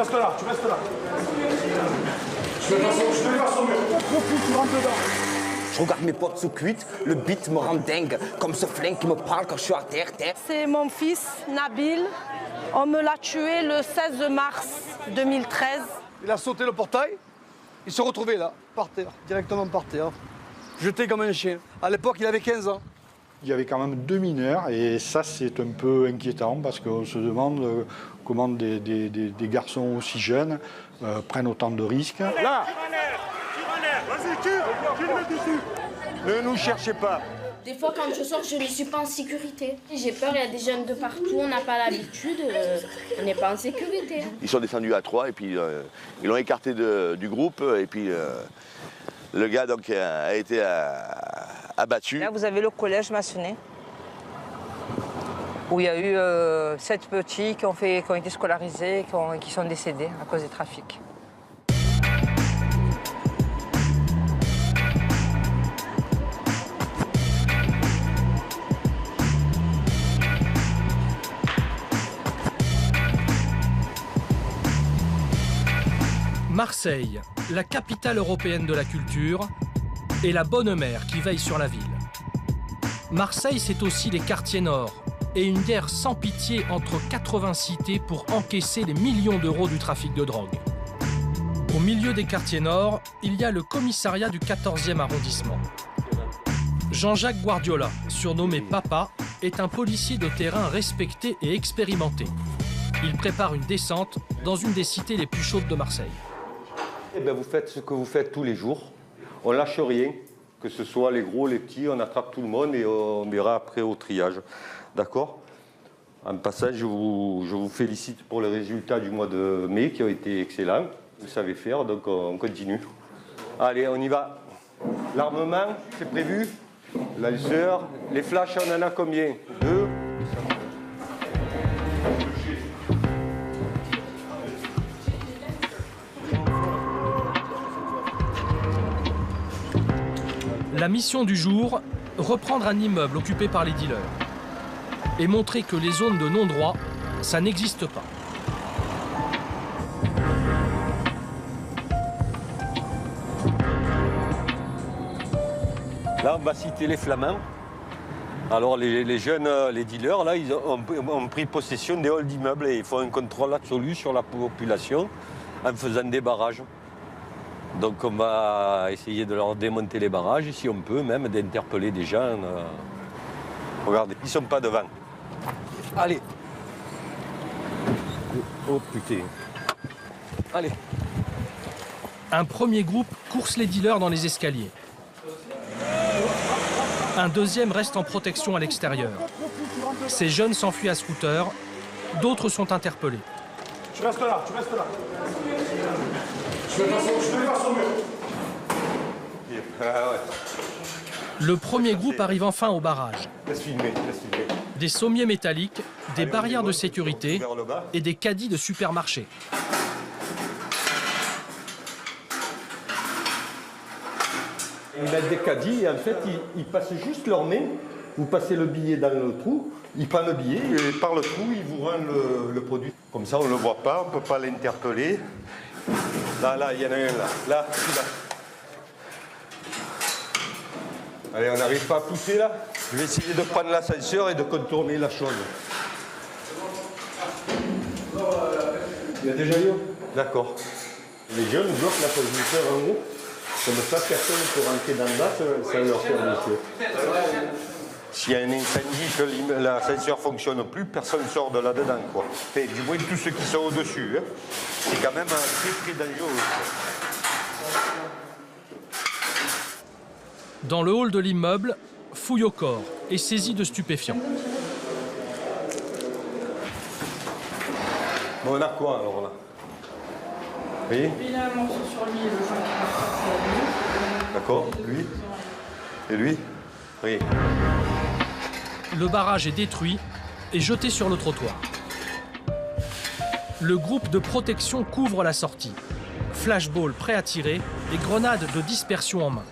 restes là, tu restes là. Je vais faire son mur. Tu rentres dedans. Je regarde mes potes sous cuite, le beat me rend dingue, comme ce flingue qui me parle quand je suis à terre. C'est mon fils, Nabil. On me l'a tué le 16 mars 2013. Il a sauté le portail, il se retrouvait là, par terre, directement par terre, jeté comme un chien. À l'époque, il avait 15 ans. Il y avait quand même 2 mineurs et ça, c'est un peu inquiétant parce qu'on se demande comment des garçons aussi jeunes prennent autant de risques. Là, vas-y, tire le mets dessus. Ne nous cherchez pas. Des fois, quand je sors, je ne suis pas en sécurité. J'ai peur, il y a des jeunes de partout, on n'a pas l'habitude, on n'est pas en sécurité. Ils sont descendus à 3 et puis ils l'ont écarté du groupe et puis le gars donc, a été abattu. Là, vous avez le collège maçonné, où il y a eu 7 petits qui ont été scolarisés, qui sont décédés à cause des trafics. Marseille, la capitale européenne de la culture, et la bonne mère qui veille sur la ville. Marseille, c'est aussi les quartiers nord, et une guerre sans pitié entre 80 cités pour encaisser les millions d'euros du trafic de drogue. Au milieu des quartiers nord, il y a le commissariat du 14e arrondissement. Jean-Jacques Guardiola, surnommé Papa, est un policier de terrain respecté et expérimenté. Il prépare une descente dans une des cités les plus chaudes de Marseille. Eh bien, vous faites ce que vous faites tous les jours. On lâche rien, que ce soit les gros, les petits, on attrape tout le monde et on verra après au triage. D'accord? En passant, je vous félicite pour les résultats du mois de mai qui ont été excellents. Vous savez faire, donc on continue. Allez, on y va. L'armement, c'est prévu. Lanceur. Les flashs, on en a combien? 2. La mission du jour, reprendre un immeuble occupé par les dealers et montrer que les zones de non-droit, ça n'existe pas. Là, on va citer les Flamands. Alors, les jeunes, les dealers, là, ils ont pris possession des halls d'immeubles et ils font un contrôle absolu sur la population en faisant des barrages. Donc, on va essayer de leur démonter les barrages, et si on peut, même d'interpeller des gens. Regardez, ils ne sont pas devant. Allez. Oh, putain. Allez. Un premier groupe course les dealers dans les escaliers. Un deuxième reste en protection à l'extérieur. Ces jeunes s'enfuient à scooter, d'autres sont interpellés. Tu restes là, tu restes là. Je vais faire son mur. Ah ouais. Le premier groupe arrive enfin au barrage. Laisse filmer. Des sommiers métalliques, des barrières de sécurité et des caddies de supermarché. Ils mettent des caddies et en fait, ils passent juste leurs mains. Vous passez le billet dans le trou, ils prennent le billet et par le trou, ils vous rendent le produit. Comme ça, on ne le voit pas, on ne peut pas l'interpeller. Là, il y en a un là. Là, celui-là. Allez, on n'arrive pas à pousser là. Je vais essayer de prendre l'ascenseur et de contourner la chose. Il y a déjà eu. D'accord. Les jeunes bloquent la conducteur en haut. Comme ça, personne ne peut rentrer dans le bas sans leur faire monsieur. S'il y a un incendie, que l'ascenseur ne fonctionne plus, personne ne sort de là-dedans, quoi. Enfin, du moins, tous ceux qui sont au-dessus. Hein. C'est quand même très, très dangereux. Dans le hall de l'immeuble, fouille au corps et saisie de stupéfiants. Bon, on a quoi alors là? Oui. Il a un morceau sur lui et le joint qui est parti à lui. D'accord, lui. Et lui? Oui. Le barrage est détruit et jeté sur le trottoir. Le groupe de protection couvre la sortie. Flashball prêt à tirer et grenades de dispersion en main.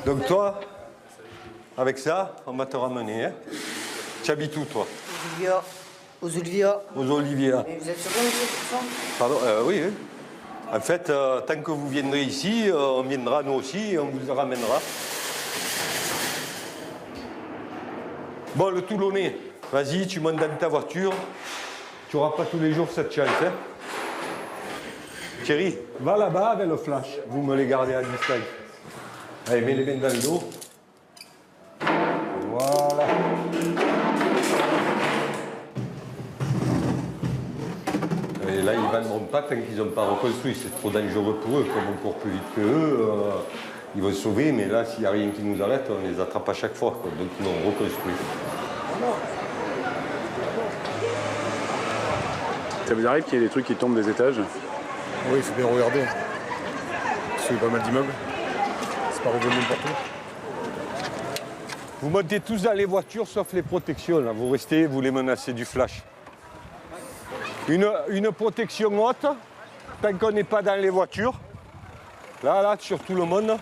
Donc toi, Avec ça, on va te ramener. Hein. Tu habites où, toi? Aux Oliviers. Aux Oliviers. Mais vous êtes sûr que c'est ça? Pardon, oui, oui. En fait, tant que vous viendrez ici, on viendra nous aussi et on vous ramènera. Bon, le Toulonnais, vas-y, tu montes dans ta voiture. Tu n'auras pas tous les jours cette chance. Hein. Thierry, va là-bas avec le flash. Vous me les gardez à distance. Allez, mets les mains dans le dos. Voilà. Et là, ils ne vendront pas tant qu'ils n'ont pas reconstruit. C'est trop dangereux pour eux. Comme on court plus vite qu'eux, ils vont se sauver. Mais là, s'il n'y a rien qui nous arrête, on les attrape à chaque fois. Quoi. Donc, ils vont reconstruire. Ça vous arrive qu'il y ait des trucs qui tombent des étages? Oui, il faut bien regarder. Parce qu'il y a pas mal d'immeubles. C'est pas revenu n'importe où. Vous montez tous dans les voitures sauf les protections. Là. Vous restez, vous les menacez du flash. Une protection haute, tant qu'on n'est pas dans les voitures. Là, sur tout le monde.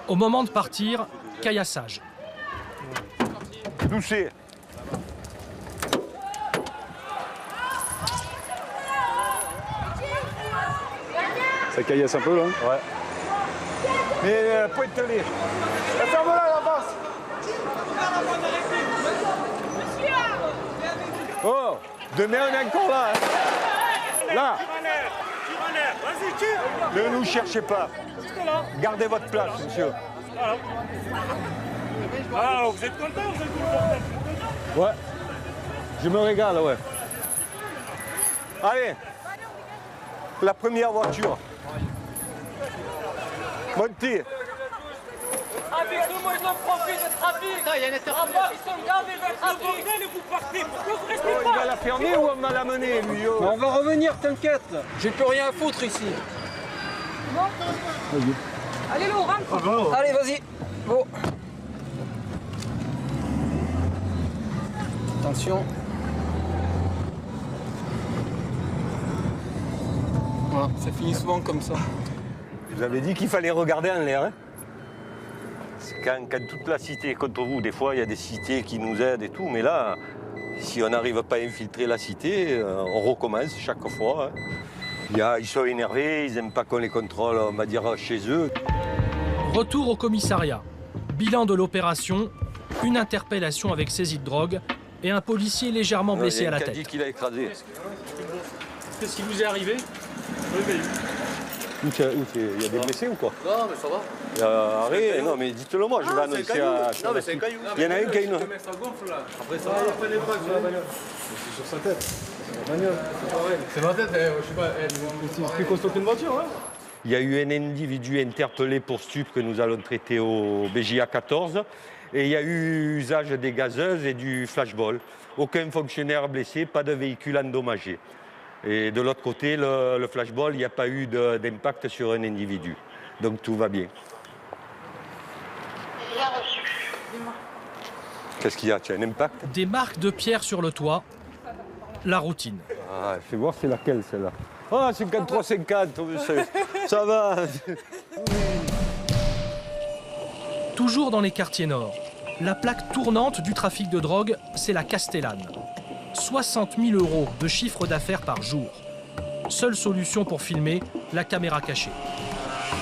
Au moment de partir, caillassage. Doucez. Ça caillasse un peu là? Ouais. Mais pointe-les. Ferme-la, la passe. Oh, demain on est encore là. Hein. Là. Vas-y, tire. Ne nous cherchez pas. Gardez votre place, monsieur. Ah, vous êtes content, vous êtes content? Ouais. Je me régale, ouais. Allez. La première voiture. Montez. Avec tout le monde, on profite du trafic. Il y a une interruption. Ils sont gavés de trafic. Et vous partez. Pourquoi vous restez pas? Il va la fermer ou on va la mener, lui? Mais on va revenir, t'inquiète. J'ai plus rien à foutre ici. Bon. Allez, Lou, rentre. Allez, vas-y. Bon. Attention. Voilà, ça finit souvent comme ça. Vous avez dit qu'il fallait regarder en l'air. Hein, quand toute la cité est contre vous, des fois il y a des cités qui nous aident et tout, mais là, si on n'arrive pas à infiltrer la cité, on recommence chaque fois. Hein. Ils sont énervés, ils n'aiment pas qu'on les contrôle, on va dire, chez eux. Retour au commissariat. Bilan de l'opération, une interpellation avec saisie de drogue et un policier légèrement blessé à la tête. Il a dit qu'il a écrasé. Qu'est-ce qui vous est arrivé? Il y a des blessés ou quoi? Non, mais ça va. Arrête, non, mais dites-le moi, je vais annoncer à... Non, mais c'est un caillou. Il y en a un qui a une... Après, ça va, il prenait pas sur la bagnole. C'est sur sa tête. C'est la bagnole. C'est ma tête, je sais pas, c'est plus costaud qu'une voiture, hein. Il y a eu un individu interpellé pour stup que nous allons traiter au BJA 14. Et il y a eu usage des gazeuses et du flashball. Aucun fonctionnaire blessé, pas de véhicule endommagé. Et de l'autre côté, le flashball, il n'y a pas eu d'impact sur un individu. Donc tout va bien. Qu'est-ce qu'il y a? Tu as un impact? Des marques de pierre sur le toit, la routine. Ah, fais voir c'est laquelle celle-là. Ah, 53-50, ça va. Toujours dans les quartiers nord, la plaque tournante du trafic de drogue, c'est la Castellane. 60 000 € de chiffre d'affaires par jour. Seule solution pour filmer, la caméra cachée.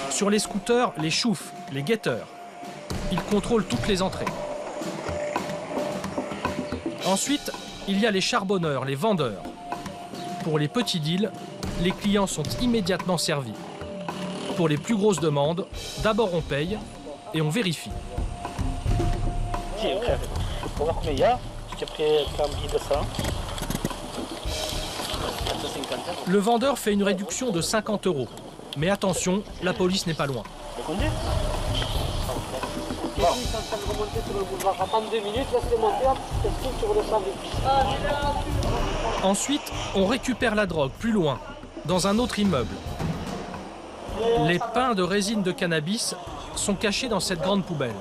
Sur les scooters, les choufs, les guetteurs. Ils contrôlent toutes les entrées. Ensuite, il y a les charbonneurs, les vendeurs. Pour les petits deals, les clients sont immédiatement servis. Pour les plus grosses demandes, d'abord on paye et on vérifie. Pour voir combien il y a, j'ai pris un billet de ça. Le vendeur fait une réduction de 50 €. Mais attention, la police n'est pas loin. Ensuite, on récupère la drogue plus loin, dans un autre immeuble. Les pains de résine de cannabis sont cachés dans cette grande poubelle.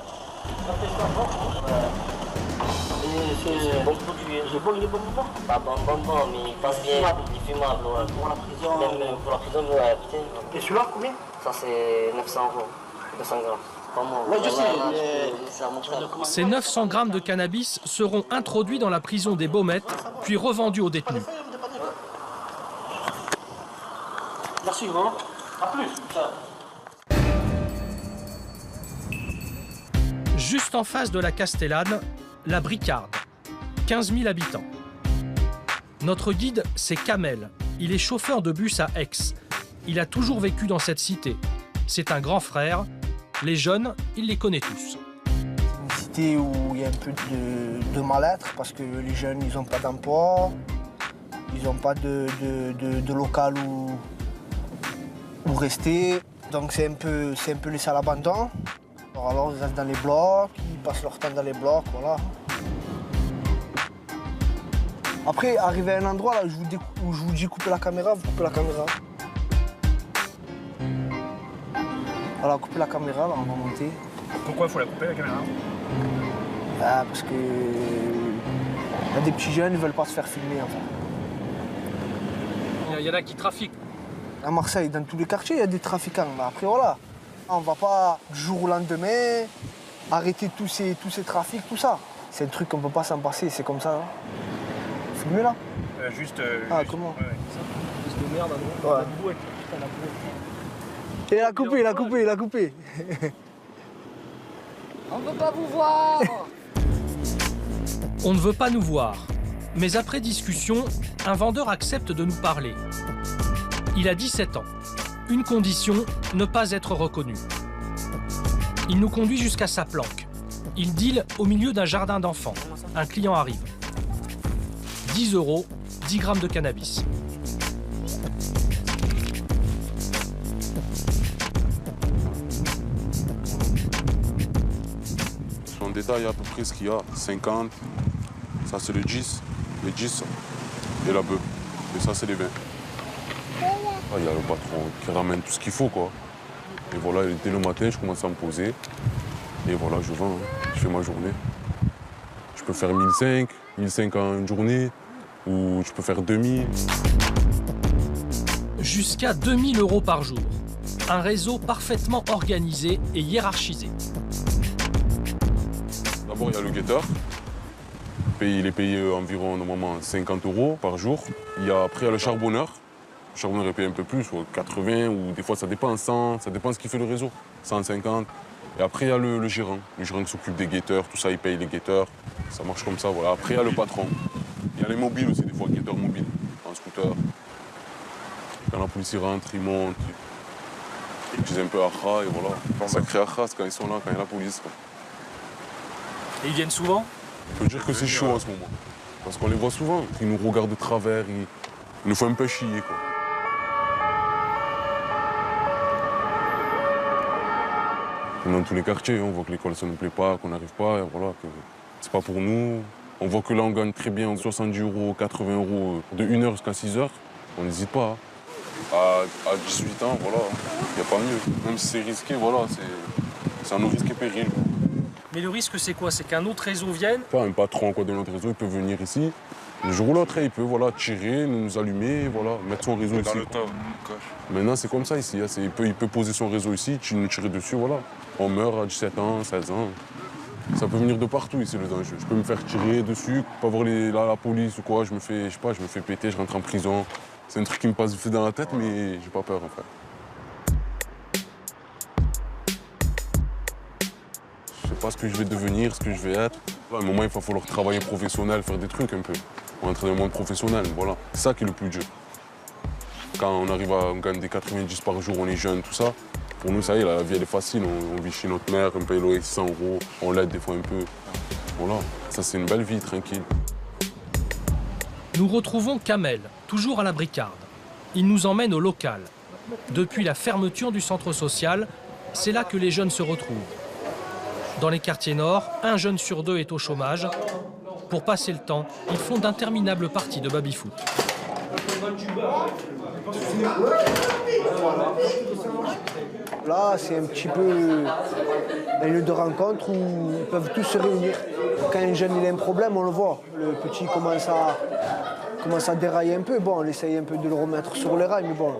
C'est un bon produit. C'est bon, il est bon ou pas? Pas bon, mais il passe bien. Il est fumable, ouais. Pour la prison? Même pour la prison, ouais, putain. Et celui-là, combien? Ça, c'est 900 €, 200 grammes. Ces 900 grammes de cannabis seront introduits dans la prison des Baumettes, puis revendus aux détenus. Merci grand. À plus. Juste en face de la Castellane, la Bricarde, 15 000 habitants. Notre guide, c'est Kamel. Il est chauffeur de bus à Aix. Il a toujours vécu dans cette cité. C'est un grand frère. Les jeunes, il les connaît tous. Une cité où il y a un peu de mal-être parce que les jeunes, ils n'ont pas d'emploi, ils n'ont pas de local où rester. Donc c'est un peu laissé à l'abandon. Alors ils restent dans les blocs, ils passent leur temps dans les blocs, voilà. Après, arrivé à un endroit là, où je vous dis couper la caméra, vous coupez la caméra. Voilà, couper la caméra, là, on va monter. Pourquoi il faut la couper, la caméra? Parce que y a des petits jeunes, ils ne veulent pas se faire filmer, en fait. Il y en a qui trafiquent. À Marseille, dans tous les quartiers, il y a des trafiquants. Mais après, voilà, on ne va pas du jour au lendemain arrêter tous ces trafics, tout ça. C'est un truc qu'on ne peut pas s'en passer, c'est comme ça. Hein. Filmer là comment Plus de merde, ouais. Il a coupé, il a coupé, il a coupé. On ne veut pas vous voir. On ne veut pas nous voir. Mais après discussion, un vendeur accepte de nous parler. Il a 17 ans. Une condition, ne pas être reconnu. Il nous conduit jusqu'à sa planque. Il deal au milieu d'un jardin d'enfants. Un client arrive. 10 €, 10 grammes de cannabis. On détaille à peu près ce qu'il y a. 50, ça c'est le 10 et la bœuf. Et ça c'est les 20. Il y a le patron qui ramène tout ce qu'il faut, quoi. Et voilà, dès le matin, je commence à me poser. Et voilà, je vends, hein. Je fais ma journée. Je peux faire 1500 en une journée, ou je peux faire 2000. Jusqu'à 2000 € par jour. Un réseau parfaitement organisé et hiérarchisé. D'abord, il y a le guetteur. Il est payé environ normalement 50 € par jour. Après, il y a le charbonneur. Le charbonneur est payé un peu plus, 80 ou des fois ça dépend, 100, ça dépend de ce qui fait le réseau, 150. Et après, il y a le gérant qui s'occupe des guetteurs, tout ça, il paye les guetteurs. Ça marche comme ça, voilà. Après, il y a le patron. Il y a les mobiles aussi, des fois, guetteurs mobiles, en scooter. Quand la police rentre, ils montent. Ils disent un peu Akha, et voilà. Ça crée Akha quand ils sont là, quand il y a la police. Quoi. Et ils viennent souvent? On peut dire que c'est chaud en ce moment. Parce qu'on les voit souvent. Ils nous regardent de travers, ils nous font un peu chier, quoi. Dans tous les quartiers, on voit que l'école ça ne nous plaît pas, qu'on n'arrive pas, et voilà, que c'est pas pour nous. On voit que là on gagne très bien 70 €, 80 € de 1 heure jusqu'à 6 heures. On n'hésite pas. À 18 ans, voilà, il n'y a pas mieux. Même si c'est risqué, voilà, c'est un risque et péril. Mais le risque c'est quoi? C'est qu'un autre réseau vienne? Pas un patron de notre réseau, il peut venir ici. Le jour ou l'autre, il peut tirer, nous allumer, voilà, mettre son réseau ici. Maintenant, c'est comme ça ici. Il peut poser son réseau ici, nous tirer dessus, voilà. On meurt à 17 ans, 16 ans. Ça peut venir de partout ici, le danger. Je peux me faire tirer dessus, pas voir la police ou quoi. Je me fais péter, je rentre en prison. C'est un truc qui me passe vite dans la tête, mais j'ai pas peur, en fait. Je sais pas ce que je vais devenir, ce que je vais être. À un moment, il va falloir travailler professionnel, faire des trucs un peu. On entre dans le monde professionnel, voilà. C'est ça qui est le plus dur. Quand on arrive à gagner des 90 par jour, on est jeune, tout ça. Pour nous, ça y est, la vie, elle est facile. On vit chez notre mère, on paye loyer 100 €, on l'aide des fois un peu. Voilà, ça, c'est une belle vie, tranquille. Nous retrouvons Kamel, toujours à la Bricarde. Il nous emmène au local. Depuis la fermeture du centre social, c'est là que les jeunes se retrouvent. Dans les quartiers nord, 1 jeune sur 2 est au chômage. Pour passer le temps, ils font d'interminables parties de baby-foot. Là, c'est un petit peu un lieu de rencontre où ils peuvent tous se réunir. Quand un jeune il a un problème, on le voit. Le petit commence à dérailler un peu. Bon, on essaye un peu de le remettre sur les rails, mais bon,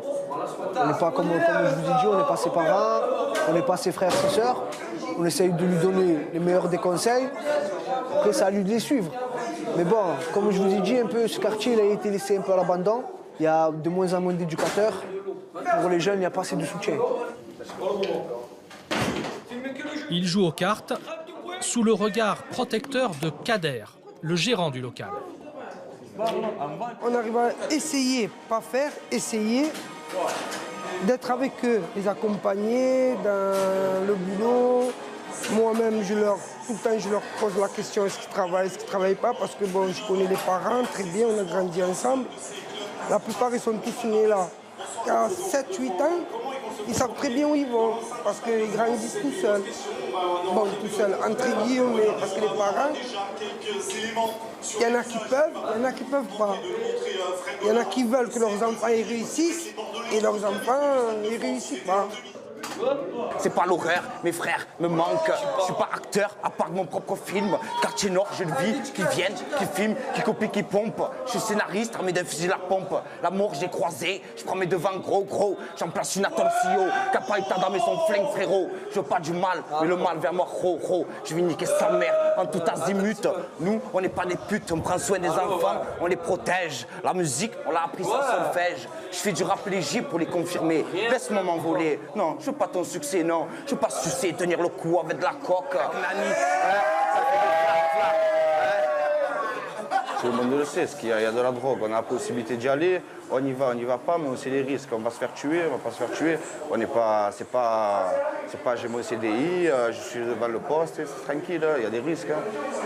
on n'est pas comme je vous ai dit, on n'est pas ses parents, on n'est pas ses frères, ses sœurs. on essaye de lui donner les meilleurs des conseils. Après, c'est à lui de les suivre. Mais bon, comme je vous ai dit, un peu, ce quartier il a été laissé un peu à l'abandon. Il y a de moins en moins d'éducateurs. Pour les jeunes, il n'y a pas assez de soutien. Il joue aux cartes sous le regard protecteur de Kader, le gérant du local. On arrive à essayer, pas faire, essayer d'être avec eux, les accompagner dans le boulot. Moi-même, tout le temps, je leur pose la question, est-ce qu'ils travaillent, est-ce qu'ils ne travaillent pas, parce que bon, je connais les parents très bien, on a grandi ensemble. La plupart, ils sont tous nés là. À 7-8 ans, ils savent très bien où ils vont, parce qu'ils grandissent tout seuls. Bon, tout seuls, entre guillemets, parce que les parents, il y en a qui peuvent, il y en a qui ne peuvent pas. Il y en a qui veulent que leurs enfants y réussissent, et leurs enfants n'y réussissent pas. C'est pas l'horreur, mes frères me manquent. Je suis pas acteur, à part de mon propre film. Quartier Nord, je le vis, qui viennent, qui filment, qui copient, qui pompent. Je suis scénariste, armé d'un fusil à pompe. La mort, j'ai croisé, je prends mes devants gros. J'en place une à ton CEO, capable d'entamer son flingue, frérot. Je veux pas du mal, mais le mal vers moi, Je vais niquer sa mère en tout azimut. Nous, on n'est pas des putes, on prend soin des enfants, on les protège. La musique, on l'a appris sans solfège. Je fais du rap léger pour les confirmer. Laisse-moi m'envoler. Non, je veux pas ton succès, non. Je veux pas sucer, tenir le cou avec de la coque. Nani, Tout le monde le sait, il y a de la drogue, on a la possibilité d'y aller, on y va pas, mais on sait les risques. On va se faire tuer, on va pas se faire tuer. On n'est pas, c'est pas j'ai mon CDI, je suis devant le poste, c'est tranquille, il y a des risques.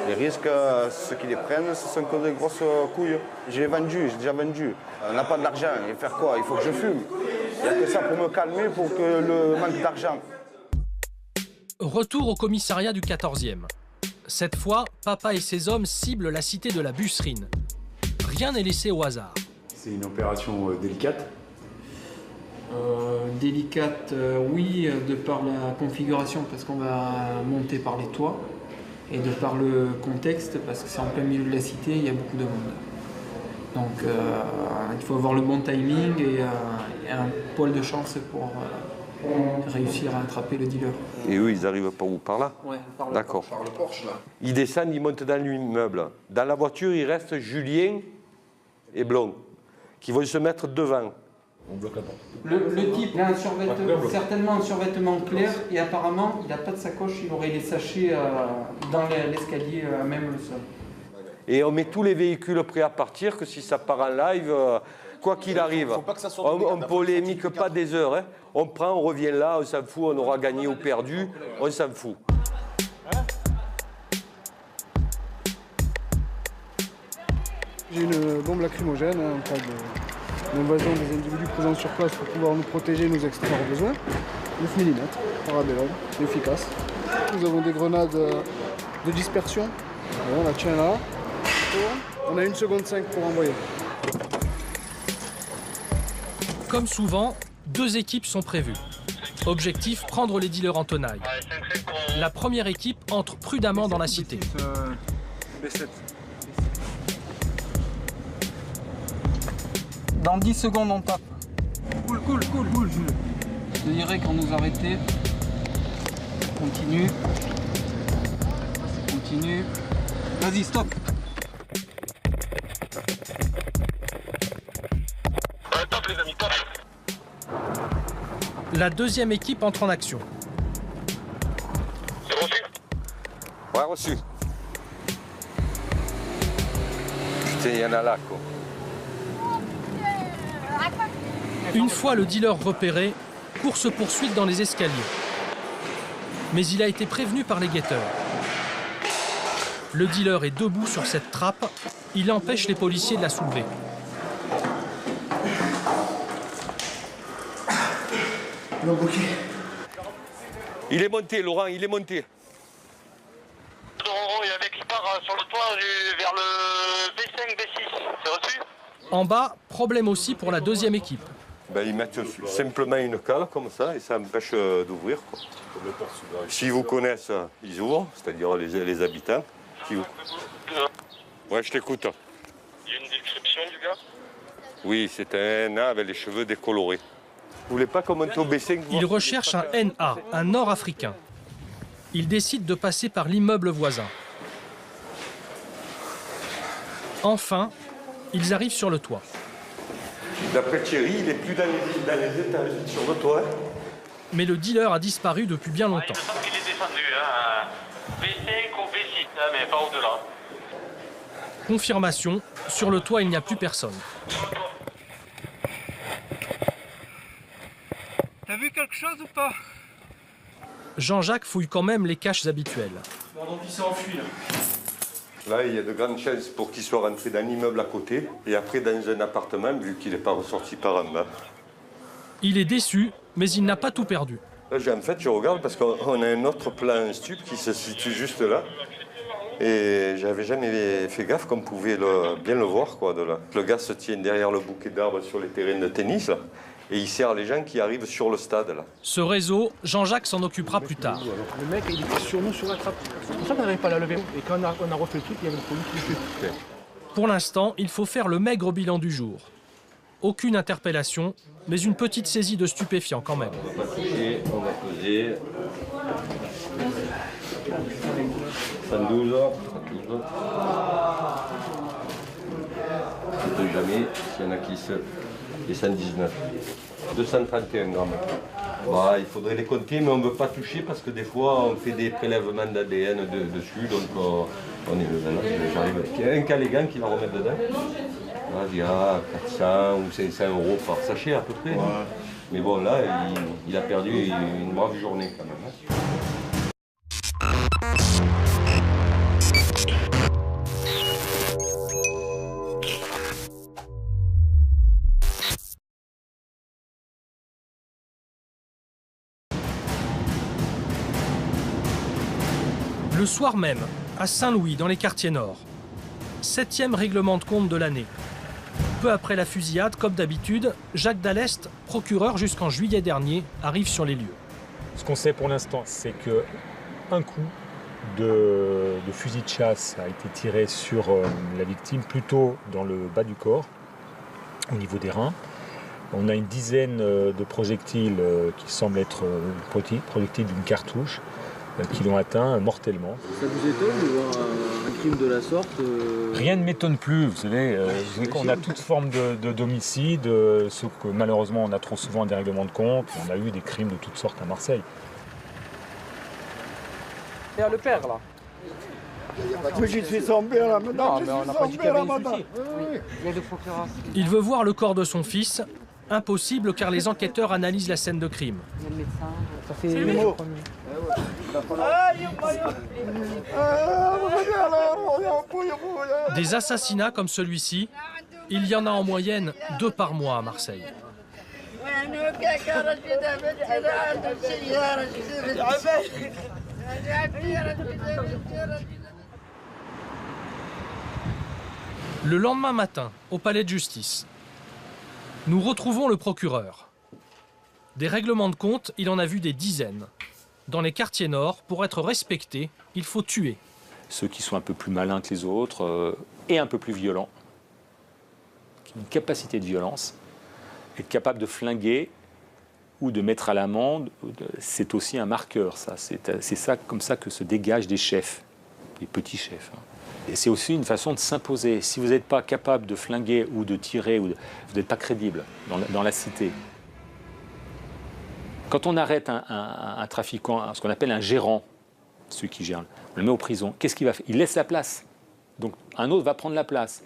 Les risques, ceux qui les prennent, ce sont que des grosses couilles. J'ai déjà vendu. On n'a pas d'argent, et faire quoi? Il faut que je fume. Il n'y a que ça pour me calmer, pour que le manque d'argent. Retour au commissariat du 14e. Cette fois, Papa et ses hommes ciblent la cité de la Busserine. Rien n'est laissé au hasard. C'est une opération délicate. Délicate, oui, de par la configuration, parce qu'on va monter par les toits, et de par le contexte, parce que c'est en plein milieu de la cité, il y a beaucoup de monde. Donc il faut avoir le bon timing et un poil de chance pour réussir à attraper le dealer. Et eux, ils arrivent par où? Par là? Ouais, par le D'accord. Par le Porsche, là. Ils descendent, ils montent dans l'immeuble. Dans la voiture, il reste Julien et Blond, qui vont se mettre devant. On bloque la porte. Le type a certainement un survêtement clair et apparemment, il n'a pas de sacoche, il aurait les sachets dans l'escalier, même le sol. Et on met tous les véhicules prêts à partir, que si ça part en live, quoi qu'il arrive, on ne polémique pas des heures. Hein. On prend, on revient là, on s'en fout, on aura gagné ou perdu, on s'en fout. J'ai une bombe lacrymogène en cas d'invasion des individus présents sur place pour pouvoir nous protéger et nous extraire au besoin. 9 mm, parabellum, c'est efficace. Nous avons des grenades de dispersion. Voilà, on la tient là. On a 1 seconde 5 pour envoyer. Comme souvent, 2 équipes sont prévues. Objectif, prendre les dealers en tenaille. La première équipe entre prudemment dans la cité. Dans 10 secondes, on tape. Cool. Je dirais qu'on nous arrêtait. Continue. Vas-y, stop. Top les amis, top. La deuxième équipe entre en action. C'est reçu? Ouais, reçu. Putain, il y en a là, quoi. Une fois le dealer repéré, course-poursuite dans les escaliers. Mais il a été prévenu par les guetteurs. Le dealer est debout sur cette trappe. Il empêche les policiers de la soulever. Il est monté, Laurent, il est monté. Il y a un mec qui part sur le toit vers le B5, B6. C'est reçu? En bas, problème aussi pour la deuxième équipe. Ben, ils mettent simplement une cale comme ça et ça empêche d'ouvrir. S'ils vous connaissent, ils ouvrent, c'est-à-dire les habitants. Ouais, je t'écoute. Il y a une description du gars? Oui, c'est un nain avec les cheveux décolorés. Vous voulez pas commenter au B5? Il recherche un NA, un Nord-Africain. ils décident de passer par l'immeuble voisin. Enfin, ils arrivent sur le toit. D'après Thierry, il n'est plus dans les étages, sur le toit. Mais le dealer a disparu depuis bien longtemps. Il me semble qu'il est descendu, hein. V5 ou V6, hein, mais pas au-delà. Confirmation, sur le toit il n'y a plus personne. T'as vu quelque chose ou pas? Jean-Jacques fouille quand même les caches habituelles. Bon, donc il s'est enfui là. Là, il y a de grandes chances pour qu'il soit rentré dans l'immeuble à côté et après dans un appartement, vu qu'il n'est pas ressorti par en bas. Il est déçu, mais il n'a pas tout perdu. Là, en fait, je regarde parce qu'on a un autre plan stup qui se situe juste là. Et j'avais jamais fait gaffe qu'on pouvait bien le voir, quoi, de là. Le gars se tient derrière le bouquet d'arbres sur les terrains de tennis, là, et il sert les gens qui arrivent sur le stade, là. Ce réseau, Jean-Jacques s'en occupera plus tard. Le mec, il était sur nous, sur la trappe. C'est pour ça qu'on n'arrive pas à la lever. Et quand on a refait le truc, il y avait le produit qui le fait. Pour l'instant, il faut faire le maigre bilan du jour. Aucune interpellation, mais une petite saisie de stupéfiants quand même. On va pas toucher, on va peser. 112 heures. On ne sait jamais s'il y en a qui se... Et 119. 231 grammes. Bah, il faudrait les compter, mais on ne veut pas toucher parce que des fois, on fait des prélèvements d'ADN dessus, donc on est là. J'arrive. Il y a un Callégant qui va remettre dedans. Là, il y a 400 ou 500 euros par sachet à peu près. Ouais. Mais bon, là, il a perdu une brave journée quand même. Le soir même, à Saint-Louis, dans les quartiers nord. 7e règlement de compte de l'année. Peu après la fusillade, comme d'habitude, Jacques Dallest, procureur jusqu'en juillet dernier, arrive sur les lieux. Ce qu'on sait pour l'instant, c'est qu'un coup de fusil de chasse a été tiré sur la victime, plutôt dans le bas du corps, au niveau des reins. On a une dizaine de projectiles qui semblent être projectiles d'une cartouche, qui l'ont atteint mortellement. Ça vous étonne de voir un crime de la sorte Rien ne m'étonne plus, vous savez, on a toute forme d'homicide, ce que malheureusement on a trop souvent des règlements de compte, on a eu des crimes de toutes sortes à Marseille. Il y a le père là. Oui, je suis son père là, maintenant. Non, mais on n'a pas dit qu'il y avait un souci. Il veut voir le corps de son fils. Impossible car les enquêteurs analysent la scène de crime. Ça fait une mot. Des assassinats comme celui-ci, il y en a en moyenne 2 par mois à Marseille. Le lendemain matin, au palais de justice, nous retrouvons le procureur. Des règlements de compte, il en a vu des dizaines. Dans les quartiers nord, pour être respecté, il faut tuer. Ceux qui sont un peu plus malins que les autres et un peu plus violents, qui ont une capacité de violence, être capable de flinguer ou de mettre à l'amende, c'est aussi un marqueur, ça. C'est ça, comme ça que se dégagent des chefs, des petits chefs. Et c'est aussi une façon de s'imposer. Si vous n'êtes pas capable de flinguer ou de tirer, vous n'êtes pas crédible dans la cité. Quand on arrête un trafiquant, ce qu'on appelle un gérant, celui qui gère, on le met en prison, qu'est-ce qu'il va faire? Il laisse la place. Donc un autre va prendre la place.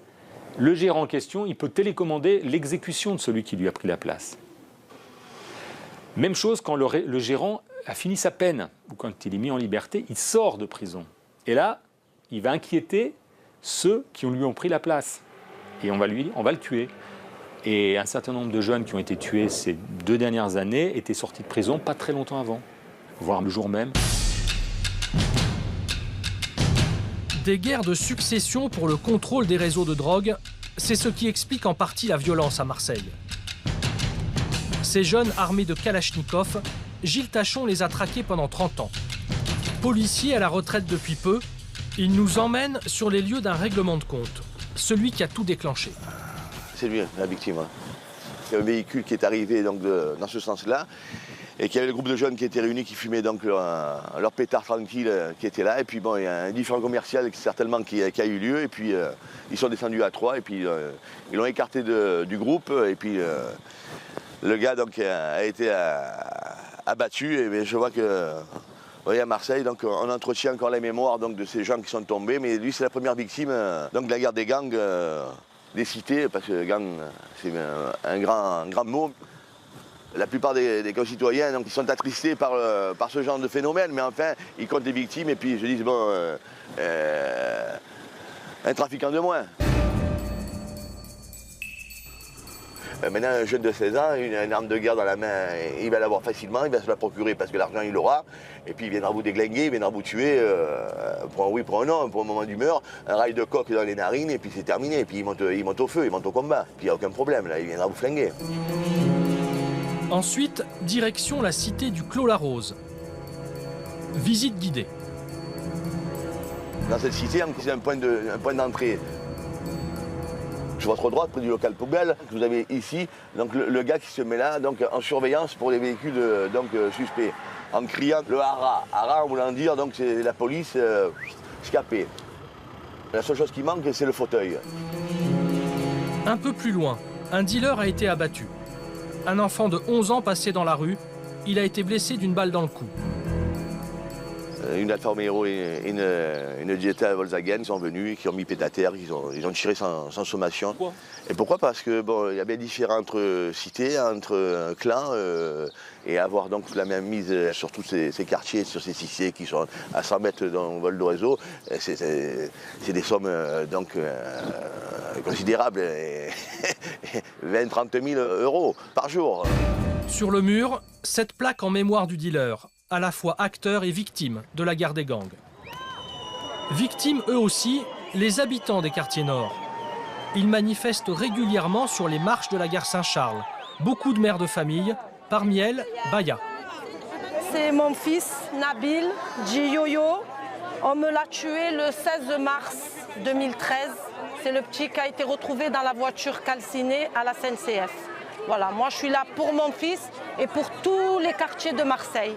Le gérant en question, il peut télécommander l'exécution de celui qui lui a pris la place. Même chose quand le gérant a fini sa peine, ou quand il est mis en liberté, il sort de prison. Et là, il va inquiéter ceux qui lui ont pris la place. Et on va le tuer. Et un certain nombre de jeunes qui ont été tués ces 2 dernières années étaient sortis de prison pas très longtemps avant, voire le jour même. Des guerres de succession pour le contrôle des réseaux de drogue, c'est ce qui explique en partie la violence à Marseille. Ces jeunes armés de Kalachnikov, Gilles Tachon les a traqués pendant 30 ans. Policier à la retraite depuis peu, il nous emmène sur les lieux d'un règlement de compte, celui qui a tout déclenché. C'est lui, la victime. Il y a un véhicule qui est arrivé donc dans ce sens-là. et qu'il y avait le groupe de jeunes qui étaient réunis, qui fumaient donc leur pétard tranquille qui était là. Et puis bon, il y a un différend commercial certainement qui a eu lieu. Et puis ils sont descendus à 3 et puis ils l'ont écarté du groupe. Et puis le gars donc, a été abattu. Et je vois que à Marseille, donc, on entretient encore la mémoire donc, de ces gens qui sont tombés. Mais lui, c'est la première victime donc, de la guerre des gangs des cités. Parce que gang, c'est un grand mot. La plupart des concitoyens donc, ils sont attristés par ce genre de phénomène, mais enfin, ils comptent les victimes et puis ils se disent, bon, un trafiquant de moins. Maintenant, un jeune de 16 ans, une arme de guerre dans la main, il va l'avoir facilement, il va se la procurer parce que l'argent, il l'aura. Et puis, il viendra vous déglinguer, il viendra vous tuer, pour un oui, pour un non, pour un moment d'humeur, un rail de coque dans les narines, et puis c'est terminé. Et puis, il monte au feu, il monte au combat. Puis, il n'y a aucun problème, là, il viendra vous flinguer. Ensuite, direction la cité du Clos-la-Rose. Visite guidée. Dans cette cité, c'est un point d'entrée. Sur votre droite, près du local poubelle, vous avez ici donc, le gars qui se met là donc, en surveillance pour les véhicules donc, suspects, en criant le hara. Hara, en voulant dire, donc c'est la police scapée. La seule chose qui manque, c'est le fauteuil. Un peu plus loin, un dealer a été abattu. Un enfant de 11 ans passé dans la rue, il a été blessé d'une balle dans le cou. Une Alfa Romeo et une Jetta Volkswagen sont venus, qui ont mis pied à terre, ils ont tiré sans sommation. Pourquoi? Et pourquoi? Parce que bon, il y avait différentes cités, entre clans, et avoir donc la même mise sur tous ces quartiers, sur ces cités qui sont à 100 mètres dans le vol d'oiseau, c'est des sommes donc considérables, 20-30 000 euros par jour. Sur le mur, cette plaque en mémoire du dealer, à la fois acteurs et victimes de la guerre des gangs. Victimes eux aussi, les habitants des quartiers nord. Ils manifestent régulièrement sur les marches de la gare Saint-Charles. Beaucoup de mères de famille, parmi elles, Baya. C'est mon fils Nabil Djiyoyo. On me l'a tué le 16 mars 2013. C'est le petit qui a été retrouvé dans la voiture calcinée à la SNCF. Voilà, moi je suis là pour mon fils et pour tous les quartiers de Marseille.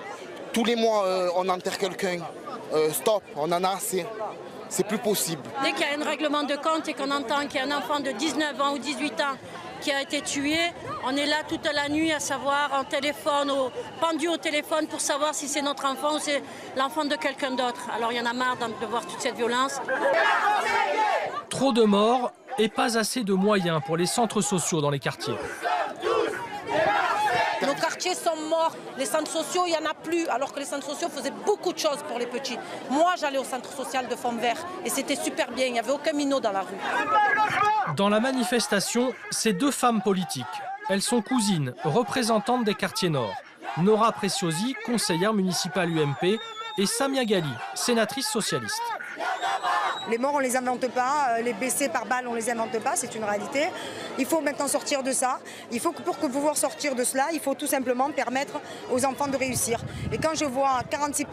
Tous les mois, on enterre quelqu'un. Stop, on en a assez. C'est plus possible. Dès qu'il y a un règlement de compte et qu'on entend qu'il y a un enfant de 19 ans ou 18 ans qui a été tué, on est là toute la nuit à savoir, en téléphone, pendu au téléphone pour savoir si c'est notre enfant ou c'est l'enfant de quelqu'un d'autre. Alors il y en a marre de voir toute cette violence. Trop de morts et pas assez de moyens pour les centres sociaux dans les quartiers. Nos quartiers sont morts, les centres sociaux, il n'y en a plus, alors que les centres sociaux faisaient beaucoup de choses pour les petits. Moi, j'allais au centre social de Fond-Vert et c'était super bien, il n'y avait aucun minot dans la rue. Dans la manifestation, c'est deux femmes politiques. Elles sont cousines, représentantes des quartiers nord. Nora Preciosi, conseillère municipale UMP, et Samia Gali, sénatrice socialiste. Les morts, on ne les invente pas, les blessés par balle, on ne les invente pas, c'est une réalité. Il faut maintenant sortir de ça. Il faut que pour pouvoir sortir de cela, il faut tout simplement permettre aux enfants de réussir. Et quand je vois 46%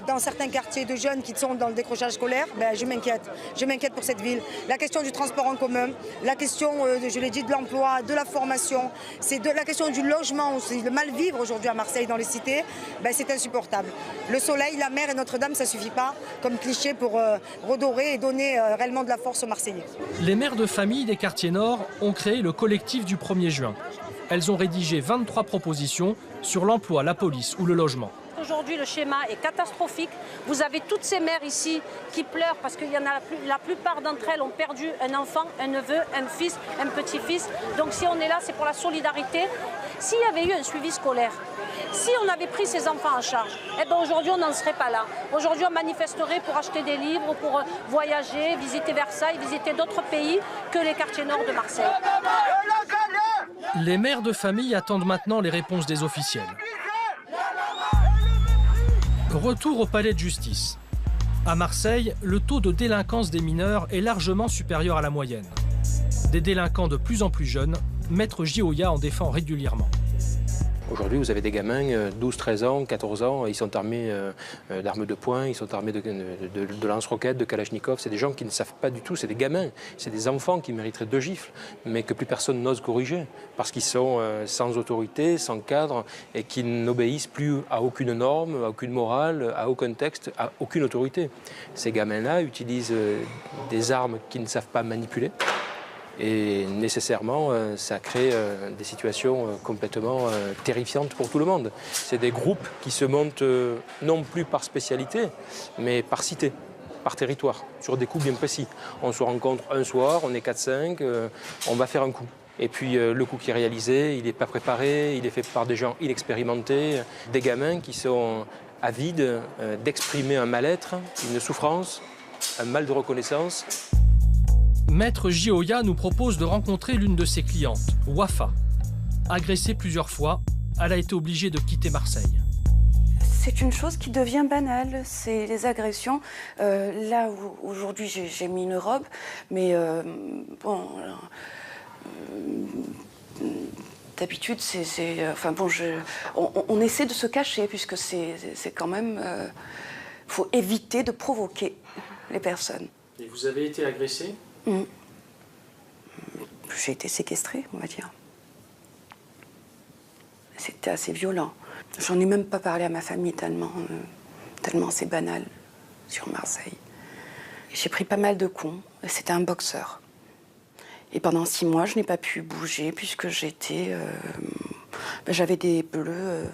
dans certains quartiers de jeunes qui sont dans le décrochage scolaire, ben, je m'inquiète. Je m'inquiète pour cette ville. La question du transport en commun, la question, je l'ai dit, de l'emploi, de la formation, c'est de la question du logement aussi, le mal vivre aujourd'hui à Marseille dans les cités, ben, c'est insupportable. Le soleil, la mer et Notre-Dame, ça ne suffit pas comme cliché pour redorer et donner réellement de la force aux Marseillais. Les mères de famille des quartiers nord ont créé le collectif du 1er juin. Elles ont rédigé 23 propositions sur l'emploi, la police ou le logement. Aujourd'hui, le schéma est catastrophique. Vous avez toutes ces mères ici qui pleurent parce qu'il y en a la plupart d'entre elles ont perdu un enfant, un neveu, un fils, un petit-fils. Donc si on est là, c'est pour la solidarité. S'il y avait eu un suivi scolaire, si on avait pris ces enfants en charge, eh ben aujourd'hui on n'en serait pas là. Aujourd'hui on manifesterait pour acheter des livres, pour voyager, visiter Versailles, visiter d'autres pays que les quartiers nord de Marseille. Les mères de famille attendent maintenant les réponses des officiels. Retour au palais de justice. À Marseille, le taux de délinquance des mineurs est largement supérieur à la moyenne. Des délinquants de plus en plus jeunes, Maître Gioia en défend régulièrement. Aujourd'hui, vous avez des gamins, 12, 13 ans, 14 ans, ils sont armés d'armes de poing, ils sont armés de lance-roquettes, de kalachnikov. C'est des gens qui ne savent pas du tout, c'est des gamins, c'est des enfants qui mériteraient 2 gifles, mais que plus personne n'ose corriger, parce qu'ils sont sans autorité, sans cadre, et qui n'obéissent plus à aucune norme, à aucune morale, à aucun texte, à aucune autorité. Ces gamins-là utilisent des armes qu'ils ne savent pas manipuler. Et nécessairement, ça crée des situations complètement terrifiantes pour tout le monde. C'est des groupes qui se montent non plus par spécialité, mais par cité, par territoire, sur des coups bien précis. On se rencontre un soir, on est 4-5, on va faire un coup. Et puis le coup qui est réalisé, il n'est pas préparé, il est fait par des gens inexpérimentés, des gamins qui sont avides d'exprimer un mal-être, une souffrance, un mal de reconnaissance. Maître Gioia nous propose de rencontrer l'une de ses clientes, Wafa. Agressée plusieurs fois, elle a été obligée de quitter Marseille. C'est une chose qui devient banale, c'est les agressions. Là, aujourd'hui, j'ai mis une robe, mais bon... d'habitude, on essaie de se cacher, puisque c'est quand même... faut éviter de provoquer les personnes. Et vous avez été agressée ? J'ai été séquestrée, on va dire. C'était assez violent. J'en ai même pas parlé à ma famille tellement c'est banal sur Marseille. J'ai pris pas mal de coups. C'était un boxeur. Et pendant 6 mois, je n'ai pas pu bouger puisque j'avais des bleus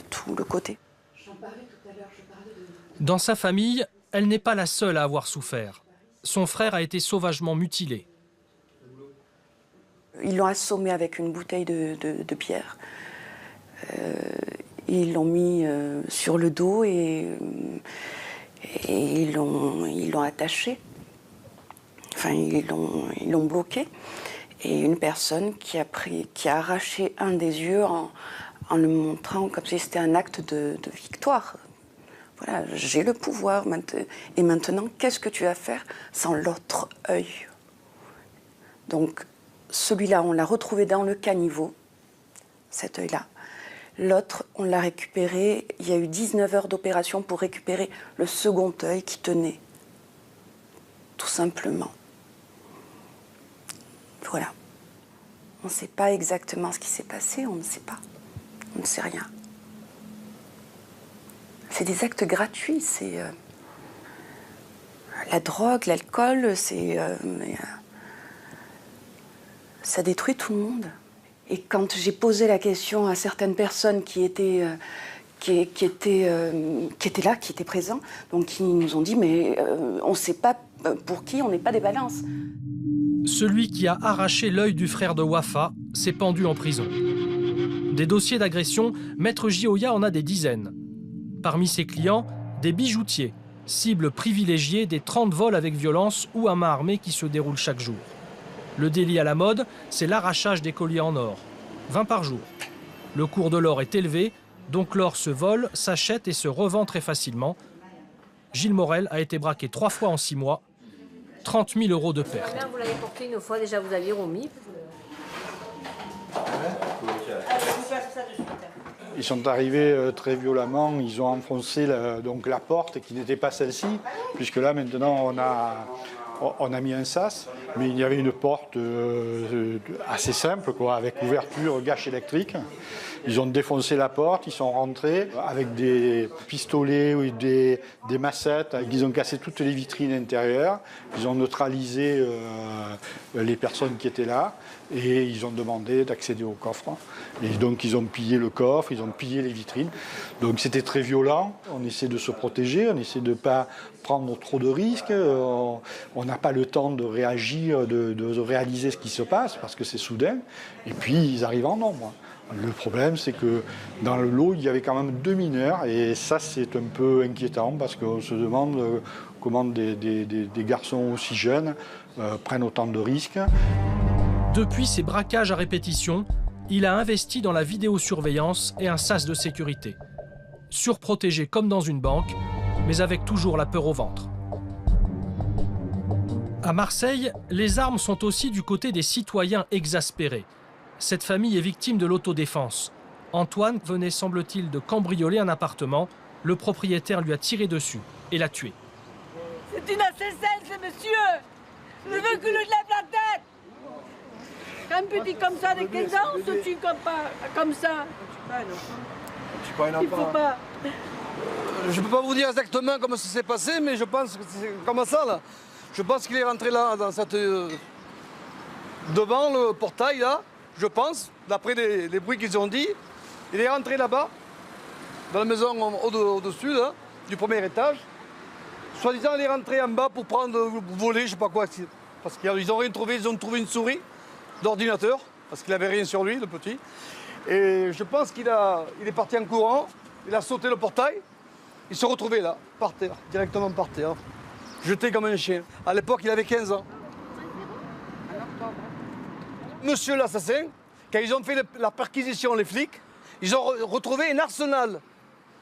tout le côté. Dans sa famille, elle n'est pas la seule à avoir souffert. Son frère a été sauvagement mutilé. Ils l'ont assommé avec une bouteille de bière. Ils l'ont mis sur le dos et ils l'ont attaché. Enfin, ils l'ont bloqué. Et une personne qui a arraché un des yeux en le montrant comme si c'était un acte de victoire. Voilà, j'ai le pouvoir et maintenant, qu'est-ce que tu vas faire sans l'autre œil? Donc, celui-là, on l'a retrouvé dans le caniveau, cet œil-là. L'autre, on l'a récupéré, il y a eu 19 heures d'opération pour récupérer le second œil qui tenait. Tout simplement. Voilà. On ne sait pas exactement ce qui s'est passé, on ne sait pas. On ne sait rien. C'est des actes gratuits, c'est la drogue, l'alcool, ça détruit tout le monde. Et quand j'ai posé la question à certaines personnes qui étaient là, qui étaient présents, donc ils nous ont dit mais on ne sait pas pour qui, on n'est pas des balances. Celui qui a arraché l'œil du frère de Wafa s'est pendu en prison. Des dossiers d'agression, Maître Gioia en a des dizaines. Parmi ses clients, des bijoutiers, cibles privilégiées des 30 vols avec violence ou à main armée qui se déroulent chaque jour. Le délit à la mode, c'est l'arrachage des colliers en or, 20 par jour. Le cours de l'or est élevé, donc l'or se vole, s'achète et se revend très facilement. Gilles Morel a été braqué 3 fois en 6 mois, 30 000 € de perte. Vous l'avez porté une fois, déjà vous aviez remis. Ils sont arrivés très violemment, ils ont enfoncé la porte qui n'était pas celle-ci, puisque là maintenant on a mis un sas, mais il y avait une porte assez simple, quoi, avec ouverture, gâche électrique. Ils ont défoncé la porte, ils sont rentrés avec des pistolets ou des massettes, ils ont cassé toutes les vitrines intérieures, ils ont neutralisé les personnes qui étaient là et ils ont demandé d'accéder au coffre. Et donc ils ont pillé le coffre, ils ont pillé les vitrines. Donc c'était très violent, on essaie de se protéger, on essaie de ne pas prendre trop de risques, on n'a pas le temps de réagir, de réaliser ce qui se passe parce que c'est soudain, et puis ils arrivent en nombre. Le problème, c'est que dans le lot, il y avait quand même 2 mineurs, et ça, c'est un peu inquiétant, parce qu'on se demande comment des garçons aussi jeunes prennent autant de risques. Depuis ces braquages à répétition, il a investi dans la vidéosurveillance et un sas de sécurité. Surprotégé comme dans une banque, mais avec toujours la peur au ventre. À Marseille, les armes sont aussi du côté des citoyens exaspérés. Cette famille est victime de l'autodéfense. Antoine venait, semble-t-il, de cambrioler un appartement. Le propriétaire lui a tiré dessus et l'a tué. C'est une assassine, ce monsieur. Je veux que lui lève la tête. Quand un petit comme ça, de 15 ans, on se tue comme ça. Je suis pas un enfant. Il faut pas. Je peux pas vous dire exactement comment ça s'est passé, mais je pense que c'est comme ça, là. Je pense qu'il est rentré là, dans cette... devant le portail, là, je pense, d'après les bruits qu'ils ont dit. Il est rentré là-bas, dans la maison au-dessus, là, du premier étage. Soi-disant, il est rentré en bas pour voler, je sais pas quoi. Parce qu'ils ont rien trouvé, ils ont trouvé une souris d'ordinateur, parce qu'il avait rien sur lui, le petit. Et je pense qu'il est parti en courant, il a sauté le portail, il se retrouvait là, par terre, directement par terre, jeté comme un chien. À l'époque, il avait 15 ans. Monsieur l'assassin, quand ils ont fait la perquisition, les flics, ils ont retrouvé un arsenal.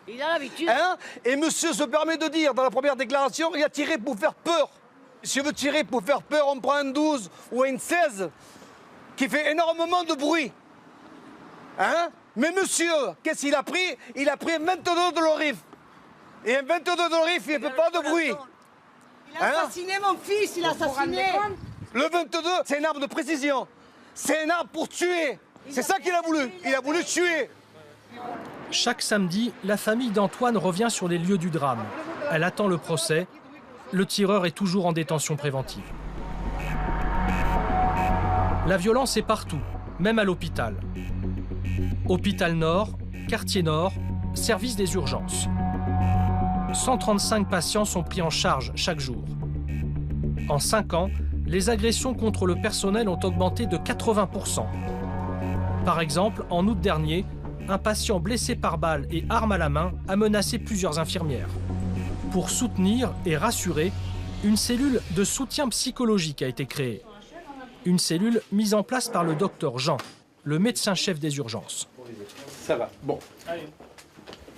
Il a l'habitude. Hein? Et monsieur se permet de dire, dans la première déclaration, il a tiré pour faire peur. Si on veut tirer pour faire peur, on prend un 12 ou un 16 qui fait énormément de bruit. Hein? Mais monsieur, qu'est-ce qu'il a pris? Il a pris un 22 de l'orif. Et un 22 de l'orif, il ne fait pas de bruit. Il a assassiné mon fils, il a assassiné. Le 22, c'est une arme de précision. C'est une arme pour tuer. C'est ça qu'il a voulu. Il a voulu tuer. Chaque samedi, la famille d'Antoine revient sur les lieux du drame. Elle attend le procès. Le tireur est toujours en détention préventive. La violence est partout, même à l'hôpital. Hôpital Nord, quartier Nord, service des urgences. 135 patients sont pris en charge chaque jour. En 5 ans, les agressions contre le personnel ont augmenté de 80%. Par exemple, en août dernier, un patient blessé par balle et arme à la main a menacé plusieurs infirmières. Pour soutenir et rassurer, une cellule de soutien psychologique a été créée. Une cellule mise en place par le docteur Jean, le médecin-chef des urgences. Ça va. Bon.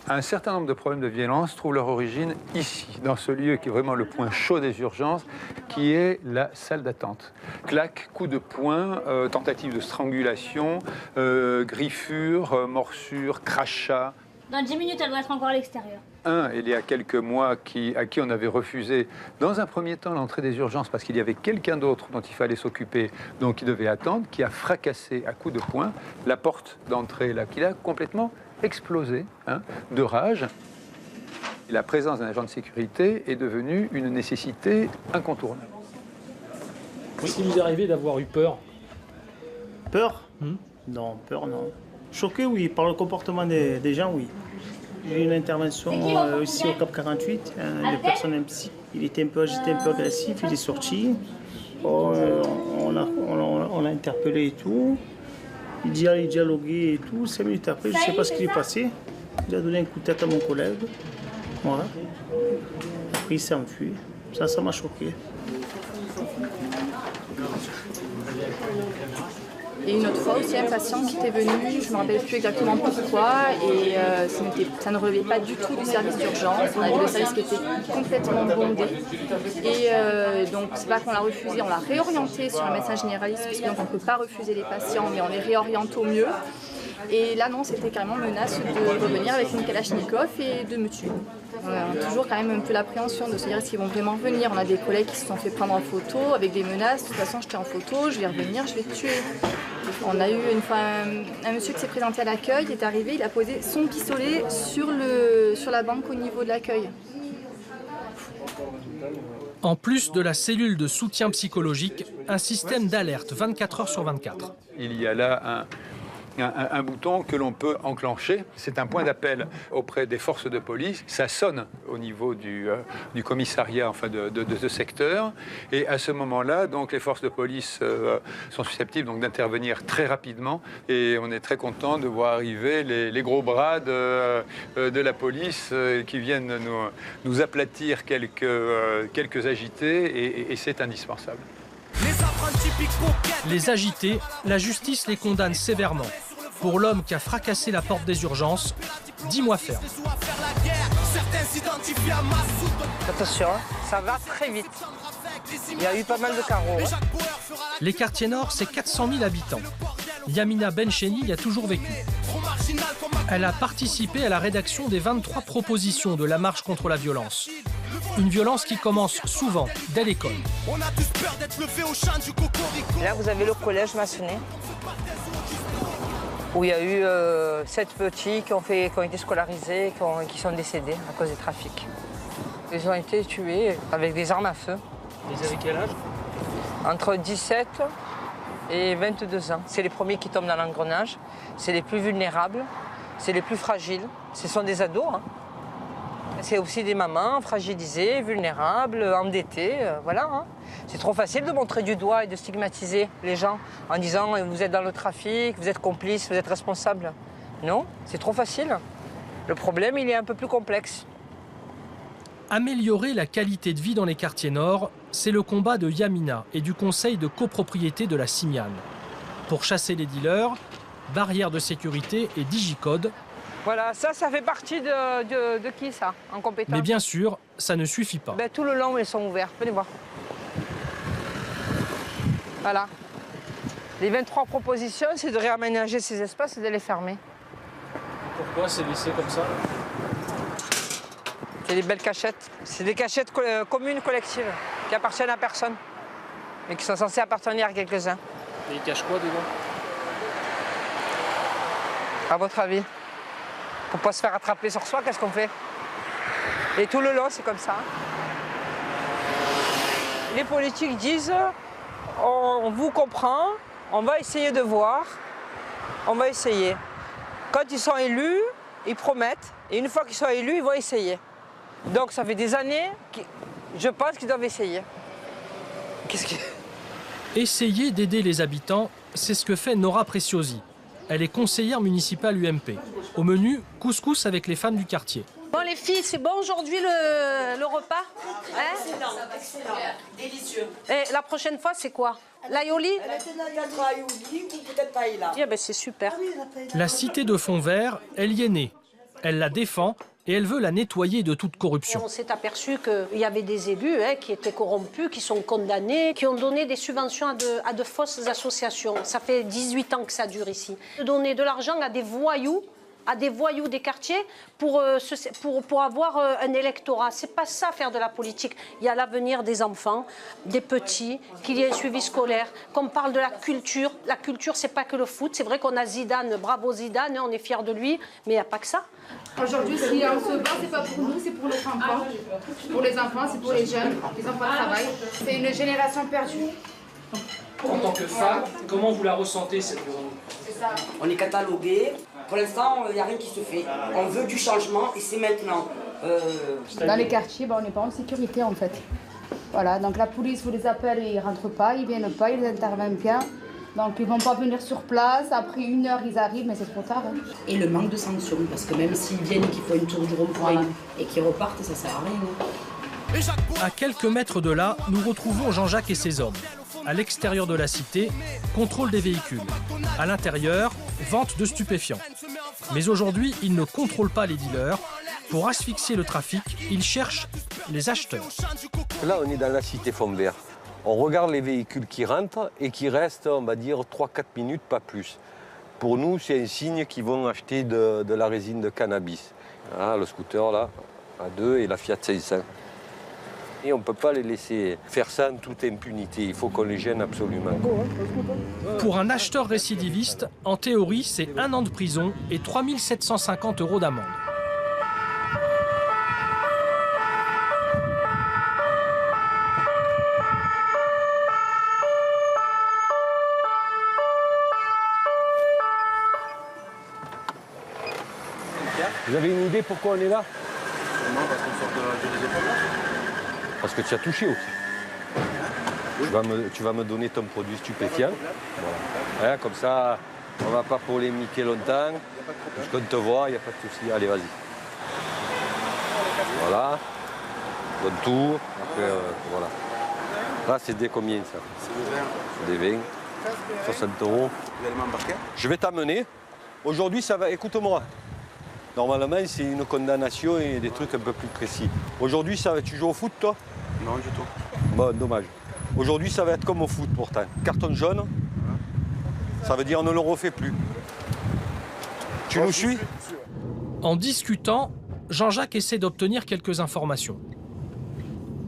Un certain nombre de problèmes de violence trouvent leur origine ici, dans ce lieu qui est vraiment le point chaud des urgences, qui est la salle d'attente. Claques, coups de poing, tentatives de strangulation, griffures, morsures, crachats. Dans 10 minutes, elle doit être encore à l'extérieur. Il y a quelques mois, à qui on avait refusé, dans un premier temps, l'entrée des urgences parce qu'il y avait quelqu'un d'autre dont il fallait s'occuper, donc il devait attendre, qui a fracassé à coups de poing la porte d'entrée, là, qui a complètement explosé de rage. La présence d'un agent de sécurité est devenue une nécessité incontournable. Oui, il vous est arrivé d'avoir eu peur? Peur? Non, peur non. Choqué, oui, par le comportement des gens, oui. J'ai eu une intervention ici au Cap 48, le personnel psy. Il était un peu agité, un peu agressif, il est sorti. On l'a interpellé et tout. Il dialoguait et tout. 5 minutes après, je ne sais pas ce qui est passé. Il a donné un coup de tête à mon collègue. Voilà. Après, il s'est enfui. Ça m'a choqué. Et une autre fois aussi, un patient qui était venu, je ne me rappelle plus exactement pourquoi, et ça ne relevait pas du tout du service d'urgence. On avait le service qui était complètement bondé. Et donc, c'est pas qu'on l'a refusé, on l'a réorienté sur un médecin généraliste, puisque donc on ne peut pas refuser les patients, mais on les réoriente au mieux. Et là, non, c'était carrément menace de revenir avec une kalachnikov et de me tuer. On a toujours quand même un peu l'appréhension de se dire est-ce qu'ils vont vraiment revenir. On a des collègues qui se sont fait prendre en photo avec des menaces. De toute façon, j'étais en photo, je vais revenir, je vais te tuer. On a eu une fois un monsieur qui s'est présenté à l'accueil, il est arrivé, il a posé son pistolet sur la banque au niveau de l'accueil. En plus de la cellule de soutien psychologique, un système d'alerte 24 heures sur 24. Il y a là un bouton que l'on peut enclencher. C'est un point d'appel auprès des forces de police. Ça sonne au niveau du commissariat, enfin de ce secteur. Et à ce moment-là, donc, les forces de police sont susceptibles donc, d'intervenir très rapidement. Et on est très content de voir arriver les gros bras de la police qui viennent nous aplatir quelques agités. Et c'est indispensable. Les agités, la justice les condamne sévèrement. Pour l'homme qui a fracassé la porte des urgences, 10 mois ferme. Attention, ça va très vite. Il y a eu pas mal de carreaux. Les quartiers nord, c'est 400 000 habitants. Yamina Bencheni y a toujours vécu. Elle a participé à la rédaction des 23 propositions de la marche contre la violence. Une violence qui commence souvent dès l'école. Là, vous avez le collège maçonné, où il y a eu 7 petits qui ont été scolarisés, qui sont décédés à cause des trafics. Ils ont été tués avec des armes à feu. Ils avaient quel âge? Entre 17 et 22 ans. C'est les premiers qui tombent dans l'engrenage, c'est les plus vulnérables, c'est les plus fragiles. Ce sont des ados. Hein. C'est aussi des mamans fragilisées, vulnérables, endettées, voilà. Hein. C'est trop facile de montrer du doigt et de stigmatiser les gens en disant vous êtes dans le trafic, vous êtes complice, vous êtes responsable. Non, c'est trop facile. Le problème, il est un peu plus complexe. Améliorer la qualité de vie dans les quartiers nord, c'est le combat de Yamina et du conseil de copropriété de la Simiane. Pour chasser les dealers, barrières de sécurité et digicode. Voilà, ça fait partie de qui, ça, en compétence? Mais bien sûr, ça ne suffit pas. Ben, tout le long, ils sont ouverts. Venez voir. Voilà. Les 23 propositions, c'est de réaménager ces espaces et de les fermer. Pourquoi c'est laissé comme ça? C'est des belles cachettes. C'est des cachettes communes, collectives, qui appartiennent à personne, mais qui sont censées appartenir à quelques-uns. Et ils cachent quoi dedans? À votre avis? Pour pas se faire attraper sur soi, qu'est-ce qu'on fait? Et tout le long, c'est comme ça. Les politiques disent on vous comprend, on va essayer de voir, on va essayer. Quand ils sont élus, ils promettent, et une fois qu'ils sont élus, ils vont essayer. Donc ça fait des années, je pense qu'ils doivent essayer. Essayer d'aider les habitants, c'est ce que fait Nora Preciosi. Elle est conseillère municipale UMP. Au menu, couscous avec les femmes du quartier. Bon les filles, c'est bon aujourd'hui le repas, hein? Excellent, délicieux. Et la prochaine fois, c'est quoi? L'aïoli? L'aïoli ou peut-être paella. Yeah, ben c'est super. La cité de Fond-Vert, elle y est née. Elle la défend et elle veut la nettoyer de toute corruption. On s'est aperçu qu'il y avait des élus qui étaient corrompus, qui sont condamnés, qui ont donné des subventions à de fausses associations. Ça fait 18 ans que ça dure ici. De donner de l'argent à des voyous des quartiers pour avoir un électorat. C'est pas ça faire de la politique. Il y a l'avenir des enfants, des petits, qu'il y ait un suivi scolaire, qu'on parle de la culture. La culture, c'est pas que le foot. C'est vrai qu'on a Zidane, bravo Zidane, on est fiers de lui, mais il n'y a pas que ça. Aujourd'hui, si on se bat, c'est pas pour nous, c'est pour notre enfant. Pour les enfants, c'est pour les jeunes, les enfants de travail. C'est une génération perdue. En tant que femme, comment vous la ressentez cette journée? On est catalogué. Pour l'instant, il n'y a rien qui se fait. On veut du changement et c'est maintenant. Dans les quartiers, on n'est pas en sécurité en fait. Voilà, donc la police vous les appelle et ils ne rentrent pas, ils ne viennent pas, ils interviennent bien. Donc ils ne vont pas venir sur place, après 1 heure ils arrivent, mais c'est trop tard. Hein. Et le manque de sanctions, parce que même s'ils viennent et qu'ils font une tour du rond-point et qu'ils repartent, ça ne sert à rien. À quelques mètres de là, nous retrouvons Jean-Jacques et ses hommes. À l'extérieur de la cité, contrôle des véhicules. À l'intérieur, vente de stupéfiants. Mais aujourd'hui, ils ne contrôlent pas les dealers. Pour asphyxier le trafic, ils cherchent les acheteurs. Là, on est dans la cité Fond-Vert. On regarde les véhicules qui rentrent et qui restent, on va dire, 3-4 minutes, pas plus. Pour nous, c'est un signe qu'ils vont acheter de la résine de cannabis. Ah, le scooter, là, à 2 et la Fiat 500. Et on ne peut pas les laisser faire ça en toute impunité. Il faut qu'on les gêne absolument. Pour un acheteur récidiviste, en théorie, c'est 1 an de prison et 3 750 € d'amende. Vous avez une idée pourquoi on est là? Non, parce qu'on sort des écoles. Parce que tu as touché aussi. Tu vas me donner ton produit stupéfiant. Voilà. Hein, comme ça, on ne va pas polémiquer longtemps. Puisqu'on te voit, il n'y a pas de souci. Allez, vas-y. Voilà. Donne tout. Après, voilà. Là, c'est des combien, ça? C'est des 20. 60 €. Vous allez m'embarquer? Je vais t'amener. Aujourd'hui, ça va... Écoute-moi. Normalement, c'est une condamnation et des trucs un peu plus précis. Aujourd'hui, tu joues au foot, toi? Non, du tout. Bon, dommage. Aujourd'hui, ça va être comme au foot, pourtant. Carton jaune, ça veut dire on ne le refait plus. Tu nous suis? En discutant, Jean-Jacques essaie d'obtenir quelques informations.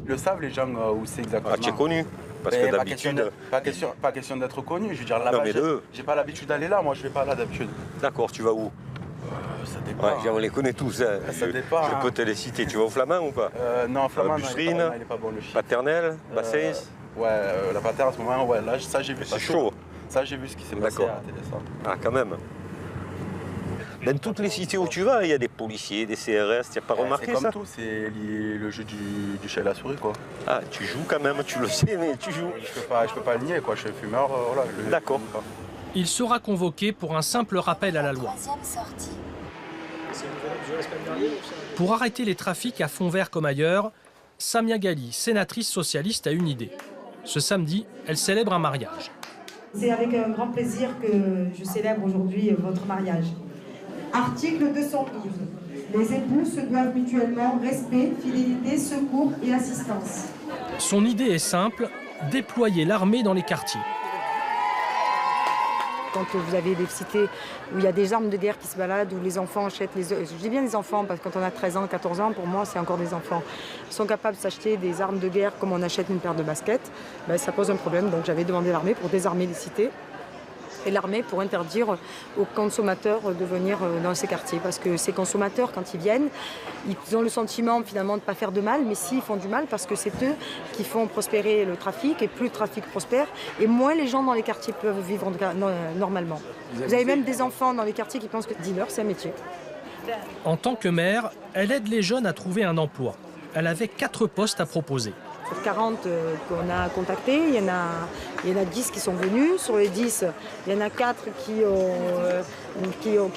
Le savent les gens où c'est exactement. Ah, tu es connu. Parce que d'habitude. Pas question d'être connu. Je veux dire, là-bas, Non, mais j'ai pas l'habitude d'aller là. Moi, je vais pas là d'habitude. D'accord, tu vas où? Ça dépend. Ouais, on les connaît tous. Hein. Ça dépend. Je peux te les citer. Tu vas au Flamand ou pas? Non, Flamand, Busserine, il est pas bon le chien. Paternelle, Bassins. Ouais, la patère en ce moment, ouais, là, ça j'ai vu. C'est chaud. Ça j'ai vu ce qui s'est passé à la télé, ça. Ah, quand même. Dans toutes les cités où tu vas, il y a des policiers, des CRS, tu n'as pas remarqué ça? C'est comme tout, c'est le jeu du chat et la souris, quoi. Ah, tu joues quand même, tu le sais, mais tu joues. Je peux pas le nier, quoi, je suis fumeur, voilà. D'accord. Il sera convoqué pour un simple rappel à la loi. Pour arrêter les trafics à fond vert comme ailleurs, Samia Ghali, sénatrice socialiste, a une idée. Ce samedi, elle célèbre un mariage. C'est avec un grand plaisir que je célèbre aujourd'hui votre mariage. Article 212. Les époux se doivent mutuellement respect, fidélité, secours et assistance. Son idée est simple, déployer l'armée dans les quartiers. Quand vous avez des cités où il y a des armes de guerre qui se baladent, où les enfants achètent je dis bien les enfants, parce que quand on a 13 ans, 14 ans, pour moi, c'est encore des enfants. Ils sont capables de s'acheter des armes de guerre comme on achète une paire de baskets. Ben, ça pose un problème, donc j'avais demandé l'armée pour désarmer les cités. Et l'armée pour interdire aux consommateurs de venir dans ces quartiers. Parce que ces consommateurs, quand ils viennent, ils ont le sentiment finalement de ne pas faire de mal, mais s'ils font du mal, parce que c'est eux qui font prospérer le trafic, et plus le trafic prospère, et moins les gens dans les quartiers peuvent vivre normalement. Vous avez même des enfants dans les quartiers qui pensent que dealer, c'est un métier. En tant que maire, elle aide les jeunes à trouver un emploi. Elle avait 4 postes à proposer. Sur 40 qu'on a contactés, il y en a 10 qui sont venus. Sur les 10, il y en a 4 qui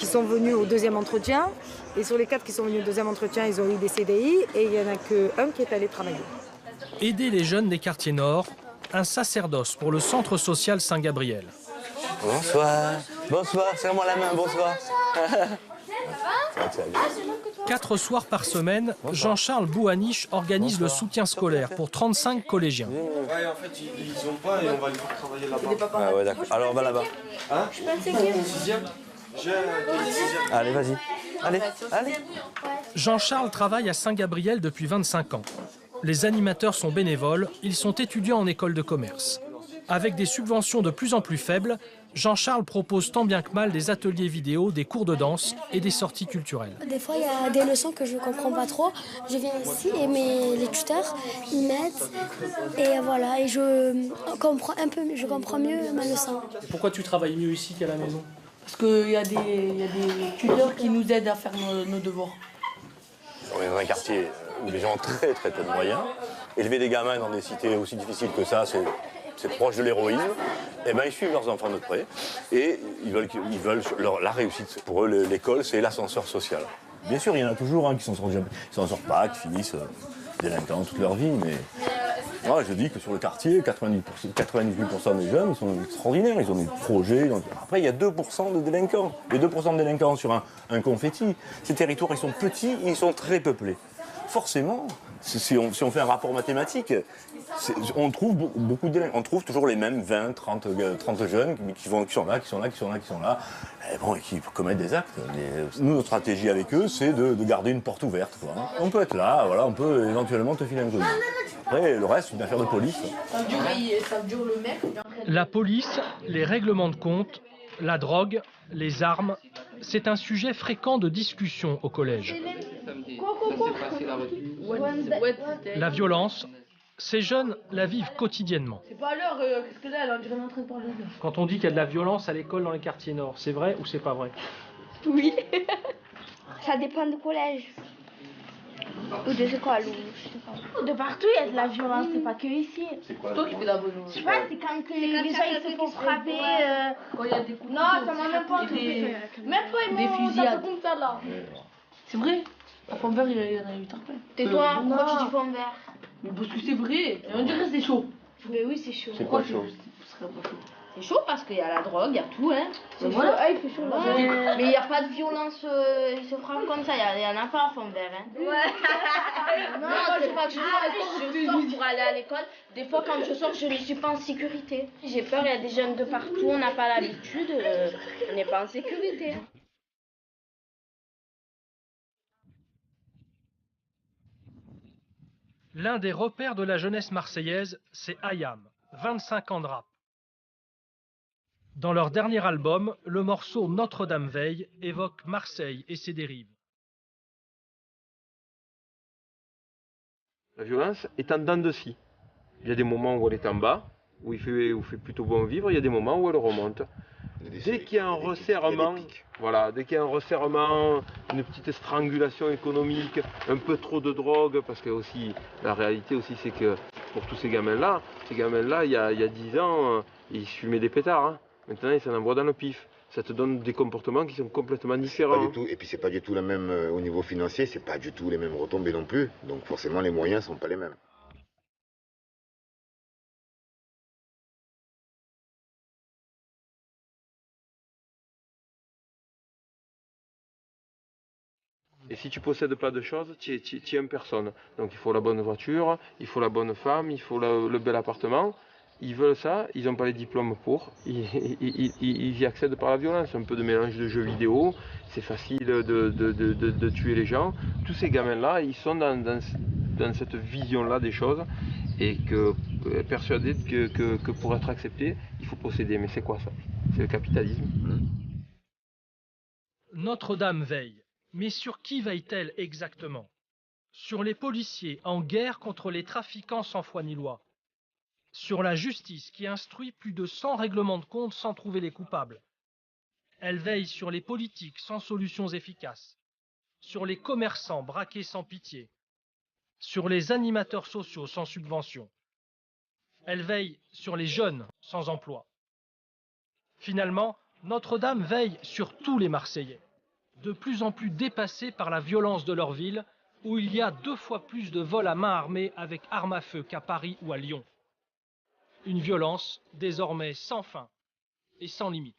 sont venus au deuxième entretien. Et sur les 4 qui sont venus au deuxième entretien, ils ont eu des CDI. Et il n'y en a qu'un qui est allé travailler. Aider les jeunes des quartiers nord, un sacerdoce pour le centre social Saint-Gabriel. Bonsoir. Bonsoir, serre-moi la main, bonsoir. 4 soirs par semaine, Jean-Charles Bouaniche organise le soutien scolaire pour 35 collégiens. Ouais, en fait, ils ont pas et on va les faire travailler là-bas. Ah ouais, d'accord. Alors, on va là-bas. Hein? Je peux le 6e. Allez, vas-y. Allez. Jean-Charles travaille à Saint-Gabriel depuis 25 ans. Les animateurs sont bénévoles, ils sont étudiants en école de commerce. Avec des subventions de plus en plus faibles, Jean-Charles propose tant bien que mal des ateliers vidéo, des cours de danse et des sorties culturelles. Des fois, il y a des leçons que je ne comprends pas trop. Je viens ici et les tuteurs, ils m'aident. Et voilà, et je comprends mieux ma leçon. Pourquoi tu travailles mieux ici qu'à la maison? Parce qu'il y a des tuteurs qui nous aident à faire nos devoirs. On est dans un quartier où les gens ont très très peu de moyens. Élever des gamins dans des cités aussi difficiles que ça, c'est proche de l'héroïsme. Et ben ils suivent leurs enfants de près et ils veulent la réussite. Pour eux, l'école, c'est l'ascenseur social. Bien sûr, il y en a toujours qui s'en sortent pas, qui finissent délinquants toute leur vie, mais moi je dis que sur le quartier, 98% des jeunes, ils sont extraordinaires, ils ont des projets. Après, il y a 2% de délinquants. Les 2% de délinquants sur un confetti, ces territoires, ils sont petits et ils sont très peuplés. Forcément, si on fait un rapport mathématique, on trouve beaucoup de délinquants. On trouve toujours les mêmes 20, 30 jeunes qui sont là, et qui commettent des actes. Nous, notre stratégie avec eux, c'est de garder une porte ouverte, quoi. On peut être là, voilà, on peut éventuellement te filer un coup de main. Après, le reste, c'est une affaire de police. Ça dure le mec. La police, les règlements de compte, la drogue, les armes, c'est un sujet fréquent de discussion au collège. La violence, ces jeunes la vivent quotidiennement. C'est pas l'heure, qu'est-ce que là, on dirait qu'on est en train de parler de... Quand on dit qu'il y a de la violence à l'école dans les quartiers nord, c'est vrai ou c'est pas vrai? Oui. Ça dépend du collège. Ou des écoles, ou je sais pas. De partout, il y a de la violence, c'est pas que ici. C'est toi qui fais la violence? Je sais pas, c'est quand les gens ils se font frapper. Quand il y a des coups de non, ça m'a même pas des fusillades. Comme ça, là. C'est vrai? À fond vert, il y en a eu tarpin. Tais-toi, pourquoi tu dis fond vert? Mais parce que c'est vrai, on dirait que c'est chaud. Mais oui, c'est chaud. C'est quoi chaud? C'est chaud parce qu'il y a la drogue, il y a tout, hein. C'est voilà. Ah, il fait chaud là. Mais il n'y a pas de violence, ils se frappent comme ça, il y en a pas à fond vert, hein. Ouais. Non, c'est pas que je sors pour aller à l'école. Des fois, quand je sors, je ne suis pas en sécurité. J'ai peur, il y a des jeunes de partout, on n'a pas l'habitude, on n'est pas en sécurité. L'un des repères de la jeunesse marseillaise, c'est Ayam, 25 ans de rap. Dans leur dernier album, le morceau Notre-Dame veille évoque Marseille et ses dérives. La violence est en dents de scie. Il y a des moments où elle est en bas, où il fait plutôt bon vivre, il y a des moments où elle remonte. Dès qu'il y a un resserrement, voilà, dès qu'il y a un resserrement, une petite strangulation économique, un peu trop de drogue, parce que aussi, la réalité aussi c'est que pour tous ces gamins-là, il y a 10 ans, ils se fumaient des pétards. Hein. Maintenant, ils s'en envoient dans le pif. Ça te donne des comportements qui sont complètement différents. Pas du tout. Et puis c'est pas du tout la même au niveau financier, c'est pas du tout les mêmes retombées non plus. Donc forcément les moyens sont pas les mêmes. Et si tu possèdes pas de choses, tu es une personne. Donc il faut la bonne voiture, il faut la bonne femme, il faut le bel appartement. Ils veulent ça, ils n'ont pas les diplômes pour, ils y accèdent par la violence, un peu de mélange de jeux vidéo, c'est facile de tuer les gens. Tous ces gamins-là, ils sont dans cette vision-là des choses et persuadés que pour être acceptés, il faut posséder. Mais c'est quoi ça? C'est le capitalisme. Notre-Dame veille. Mais sur qui veille-t-elle exactement? Sur les policiers en guerre contre les trafiquants sans foi ni loi. Sur la justice qui instruit plus de 100 règlements de compte sans trouver les coupables. Elle veille sur les politiques sans solutions efficaces, sur les commerçants braqués sans pitié, sur les animateurs sociaux sans subvention. Elle veille sur les jeunes sans emploi. Finalement, Notre-Dame veille sur tous les Marseillais, de plus en plus dépassés par la violence de leur ville, où il y a 2 fois plus de vols à main armée avec armes à feu qu'à Paris ou à Lyon. Une violence désormais sans fin et sans limite.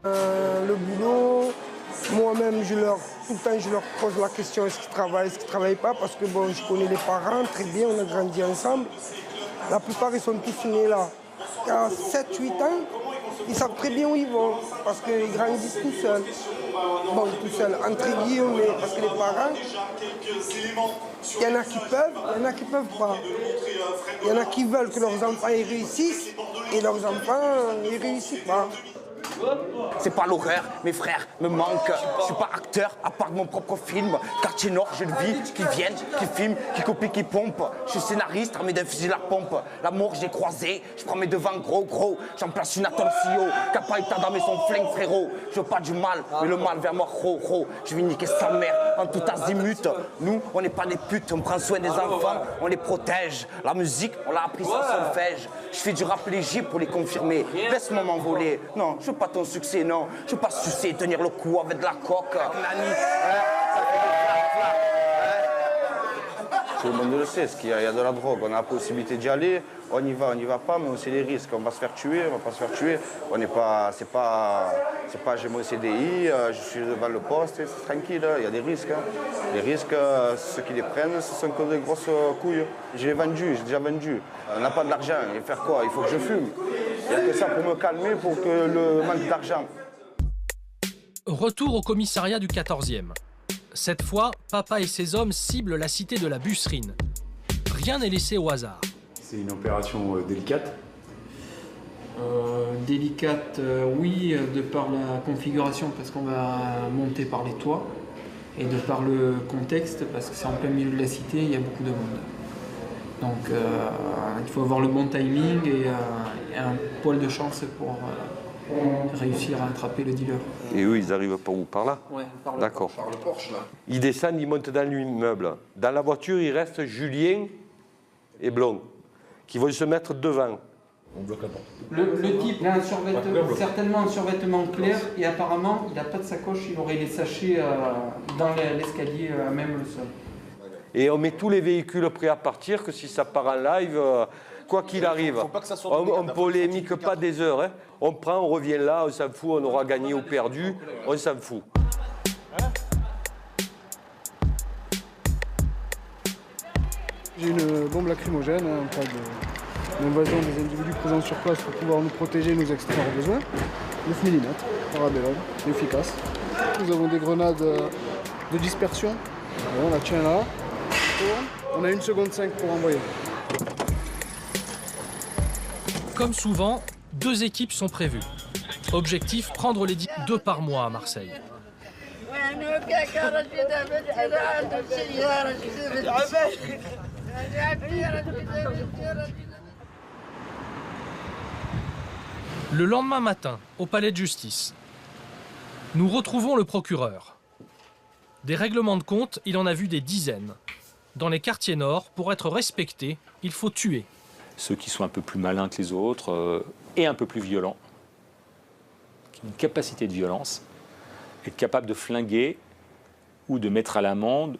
Le boulot, moi-même, tout le temps, je leur pose la question est-ce qu'ils travaillent, est-ce qu'ils ne travaillent pas, parce que bon, je connais les parents très bien, on a grandi ensemble. La plupart, ils sont tous nés là. À 7-8 ans, ils savent très bien où ils vont, parce qu'ils grandissent tout seuls. Bon, tout seuls, entre guillemets, parce que les parents, il y en a qui peuvent, il y en a qui ne peuvent pas. Il y en a qui veulent que leurs enfants y réussissent, et leurs enfants n'y réussissent pas. C'est pas l'horreur, mes frères me manquent. Je suis pas acteur, à part de mon propre film. Quartier Nord, je le vis, qui viennent, qui filment, qui copient, qui pompent. Je suis scénariste, armé d'un fusil à pompe. La mort, j'ai croisé, je prends mes devants gros. J'en place une à ton CEO, capable d'entamer son flingue, frérot. Je veux pas du mal, mais le mal vers moi, Je vais niquer sa mère en tout azimut. Nous, on n'est pas des putes, on prend soin des enfants, on les protège. La musique, on l'a appris sans solfège. Je fais du rap léger pour les confirmer. Laisse-moi m'envoler. Non, je veux pas ton succès, non. Je veux pas sucer, tenir le coup avec de la coque. Nani, Tout le monde le sait, il y a de la drogue, on a la possibilité d'y aller, on y va pas, mais on sait les risques. On va se faire tuer, on va pas se faire tuer. On n'est pas, c'est pas j'ai mon CDI, je suis devant le poste, c'est tranquille, il y a des risques. Hein. Les risques, ceux qui les prennent, ce sont que des grosses couilles. J'ai déjà vendu. On n'a pas de l'argent, et faire quoi? Il faut que je fume. Il n'y a que ça pour me calmer, pour que le manque d'argent. Retour au commissariat du 14e. Cette fois, Papa et ses hommes ciblent la cité de la Busserine. Rien n'est laissé au hasard. C'est une opération délicate. Délicate, oui, de par la configuration, parce qu'on va monter par les toits. Et de par le contexte, parce que c'est en plein milieu de la cité, il y a beaucoup de monde. Donc il faut avoir le bon timing et un poil de chance pour réussir à attraper le dealer. Et eux, ils arrivent par où? Par là? Ouais, par le D'accord. Par le Porsche, là. Ils descendent, ils montent dans l'immeuble. Dans la voiture, il reste Julien et Blond, qui vont se mettre devant. On bloque la porte. Le type, il a certainement un survêtement clair et apparemment, il n'a pas de sacoche, il aurait les sachets dans l'escalier, même le sol. Et on met tous les véhicules prêts à partir, que si ça part en live, quoi qu'il arrive, on ne polémique pas des heures. Hein. On prend, on revient là, on s'en fout, on aura gagné ou perdu, on s'en fout. J'ai une bombe lacrymogène, en cas d'invasion des individus présents sur place pour pouvoir nous protéger et nous extraire au besoin. 9 mm, parabellum, efficace. Nous avons des grenades de dispersion. Voilà, on la tient là. On a 1 seconde 5 pour envoyer. Comme souvent, 2 équipes sont prévues. Objectif, prendre les 2 par mois à Marseille. Le lendemain matin, au palais de justice, nous retrouvons le procureur. Des règlements de compte, il en a vu des dizaines. Dans les quartiers nord, pour être respecté, il faut tuer. Ceux qui sont un peu plus malins que les autres et un peu plus violents, qui ont une capacité de violence, être capable de flinguer ou de mettre à l'amende,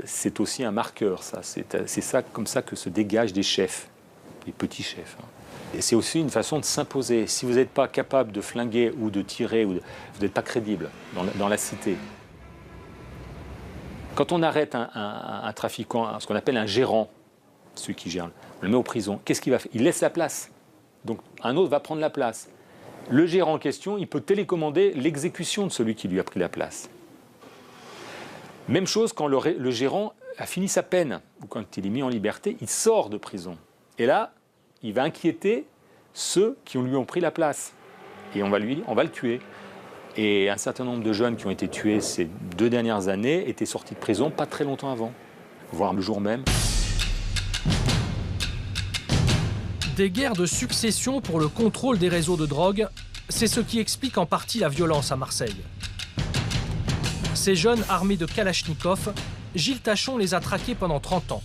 c'est aussi un marqueur. C'est ça, comme ça que se dégagent des chefs, des petits chefs. Et c'est aussi une façon de s'imposer. Si vous n'êtes pas capable de flinguer ou de tirer, vous n'êtes pas crédible dans la cité. Quand on arrête un trafiquant, ce qu'on appelle un gérant, celui qui gère, on le met en prison, qu'est-ce qu'il va faire? Il laisse la place. Donc un autre va prendre la place. Le gérant en question, il peut télécommander l'exécution de celui qui lui a pris la place. Même chose quand le gérant a fini sa peine, ou quand il est mis en liberté, il sort de prison. Et là, il va inquiéter ceux qui lui ont pris la place. Et on va le tuer. Et un certain nombre de jeunes qui ont été tués ces 2 dernières années étaient sortis de prison pas très longtemps avant, voire le jour même. Des guerres de succession pour le contrôle des réseaux de drogue, c'est ce qui explique en partie la violence à Marseille. Ces jeunes armés de Kalachnikov, Gilles Tachon les a traqués pendant 30 ans.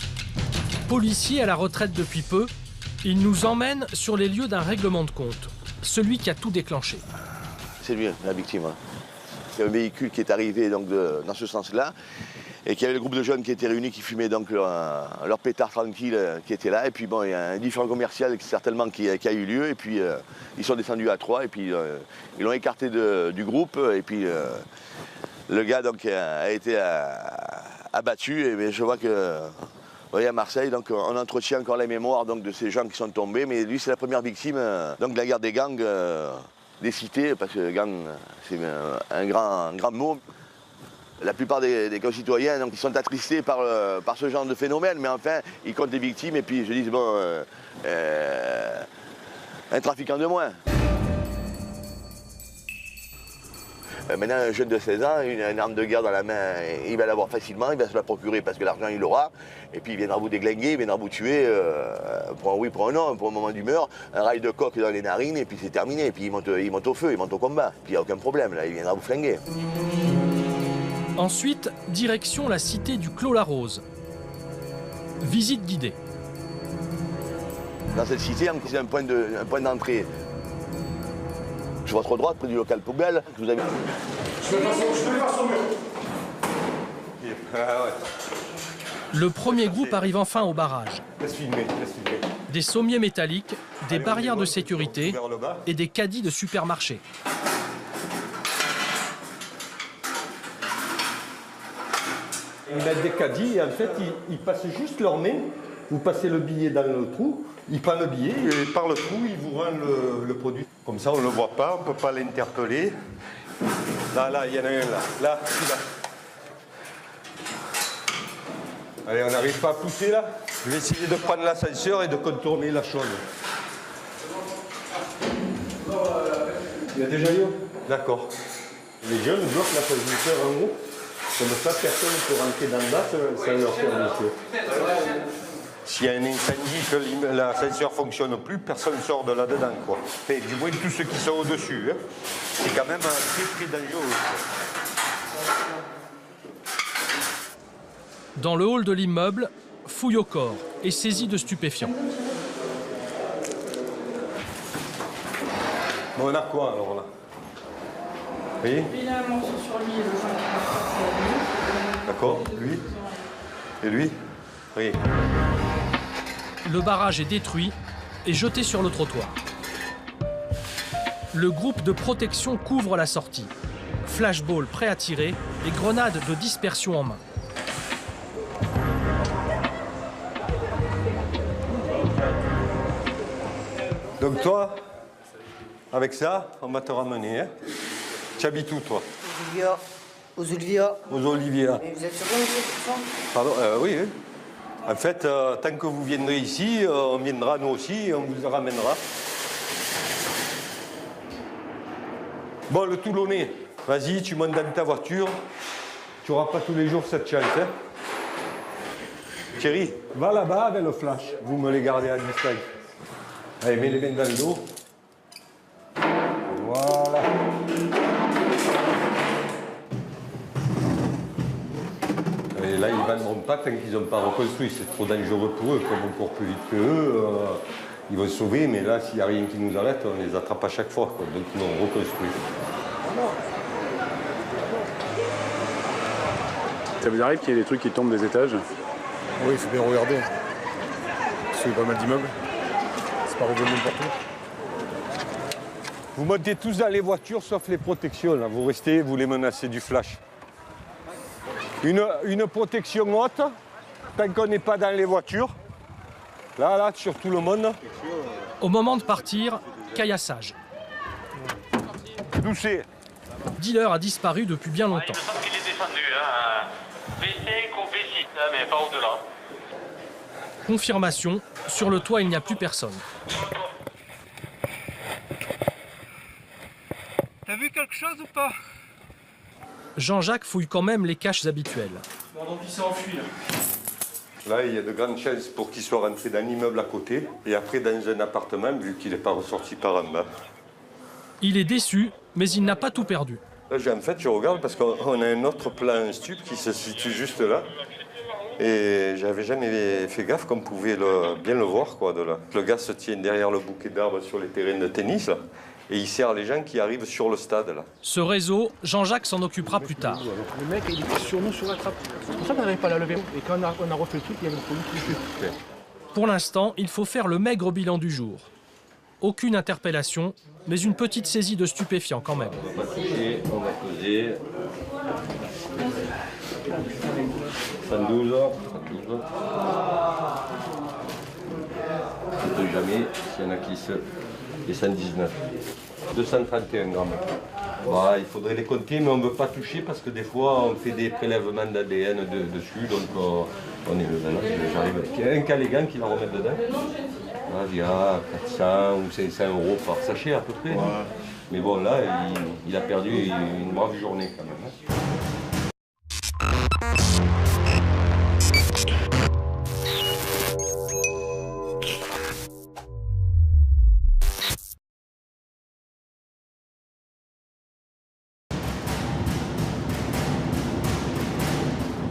Policier à la retraite depuis peu, il nous emmène sur les lieux d'un règlement de compte, celui qui a tout déclenché. C'est lui, la victime. C'est un véhicule qui est arrivé donc, dans ce sens-là, et qu'il y avait le groupe de jeunes qui étaient réunis, qui fumaient donc leur pétard tranquille qui était là. Et puis bon, il y a un différend commercial certainement qui a eu lieu, et puis ils sont descendus à 3, et puis ils l'ont écarté du groupe, et puis le gars donc, a été abattu, et je vois que... Vous voyez, à Marseille, donc, on entretient encore la mémoire donc, de ces gens qui sont tombés, mais lui c'est la première victime donc, de la guerre des gangs des cités, parce que gang c'est un grand mot. La plupart des concitoyens donc, ils sont attristés par ce genre de phénomène, mais enfin ils comptent les victimes et puis ils se disent bon, un trafiquant de moins. Maintenant, un jeune de 16 ans, une arme de guerre dans la main, il va l'avoir facilement, il va se la procurer parce que l'argent il l'aura, et puis il viendra vous déglinguer, il viendra vous tuer, pour un oui, pour un non, pour un moment d'humeur, un rail de coque dans les narines, et puis c'est terminé, et puis il monte au feu, il monte au combat, puis il n'y a aucun problème, là, il viendra vous flinguer. Ensuite, direction la cité du Clos-la-Rose. Visite guidée. Dans cette cité, c'est un point d'entrée. Sur votre droite, près du local poubelle, vous avez... Je vais passer au mur. Le premier groupe arrive enfin au barrage. Laisse filmer. Des sommiers métalliques, des barrières de sécurité et des caddies de supermarché. Ils mettent des caddies et en fait, ils passent juste leur main. Vous passez le billet dans le trou, ils prennent le billet et par le trou, ils vous rendent le produit. Comme ça, on ne le voit pas, on ne peut pas l'interpeller. Là, il y en a un là. Là, celui-là. Allez, on n'arrive pas à pousser là. Je vais essayer de prendre l'ascenseur et de contourner la chose. Il y a déjà eu. D'accord. Les jeunes bloquent la position en haut. Comme ça, personne ne peut rentrer dans le bas sans leur faire monsieur. S'il y a un incendie, que l'ascenseur ne fonctionne plus, personne ne sort de là-dedans, quoi. Enfin, du moins, tous ceux qui sont au-dessus. Hein. C'est quand même très, très dangereux. Dans le hall de l'immeuble, fouille au corps et saisie de stupéfiants. Bon, on a quoi alors là? Oui. Il a un morceau sur lui et le joint qui va passer à lui. D'accord, lui. Et lui? Oui. Le barrage est détruit et jeté sur le trottoir. Le groupe de protection couvre la sortie. Flashball prêt à tirer et grenades de dispersion en main. Donc toi, avec ça, on va te ramener. Hein. Tu habites où toi? Aux Oliviers. Aux Oliviers. Mais vous êtes sûr que c'est ça? Pardon, oui, oui. En fait, tant que vous viendrez ici, on viendra nous aussi et on vous ramènera. Bon, le Toulonnais, vas-y, tu montes dans ta voiture. Tu n'auras pas tous les jours cette chance. Hein. Thierry, va là-bas avec le flash. Vous me les gardez à distance. Allez, mets les mains dans le dos. Voilà. Et là, ils ne vendront pas tant qu'ils n'ont pas reconstruit. C'est trop dangereux pour eux. Comme on court plus vite que eux, ils vont se sauver. Mais là, s'il n'y a rien qui nous arrête, on les attrape à chaque fois. Quoi. Donc, ils vont reconstruire. Ça vous arrive qu'il y ait des trucs qui tombent des étages? Oui, il faut bien regarder. Parce qu'il y a pas mal d'immeubles. C'est pas revenu n'importe où. Vous montez tous dans les voitures, sauf les protections. Là. Vous restez, vous les menacez du flash. Une protection haute, tant qu'on n'est pas dans les voitures. Là, sur tout le monde. Au moment de partir, caillassage. D'où c'est? Dealer a disparu depuis bien longtemps. Il me semble qu'il est descendu, hein. V5 ou V6, hein, mais pas au-delà. Confirmation, sur le toit il n'y a plus personne. T'as vu quelque chose ou pas? Jean-Jacques fouille quand même les caches habituelles. Bon, donc il s'est enfui là. Là, il y a de grandes chances pour qu'il soit rentré dans l'immeuble à côté et après dans un appartement, vu qu'il n'est pas ressorti par en bas. Il est déçu, mais il n'a pas tout perdu. Là, en fait, je regarde parce qu'on a un autre plan stup qui se situe juste là. Et j'avais jamais fait gaffe qu'on pouvait bien le voir. Quoi, de là. Le gars se tient derrière le bouquet d'arbres sur les terrains de tennis là, et il sert les gens qui arrivent sur le stade. Là. Ce réseau, Jean-Jacques s'en occupera plus tard. Le mec, il était sur nous sur la trappe. C'est pour ça qu'on n'arrive pas à la lever. Et quand on a refait le truc, il y avait le produit qui était. Pour l'instant, il faut faire le maigre bilan du jour. Aucune interpellation, mais une petite saisie de stupéfiants quand même. On va pas toucher, on va poser. 112. On ne sait jamais s'il y en a qui se... Et 119. 231 grammes. Voilà, il faudrait les compter, mais on ne veut pas toucher parce que des fois, on fait des prélèvements d'ADN dessus, donc on est dedans. J'arrive. Il y a un Callégant qui la remet dedans. Là, il y a 400 ou 500 euros par sachet à peu près. Ouais. Mais bon, là, il a perdu une brave journée quand même.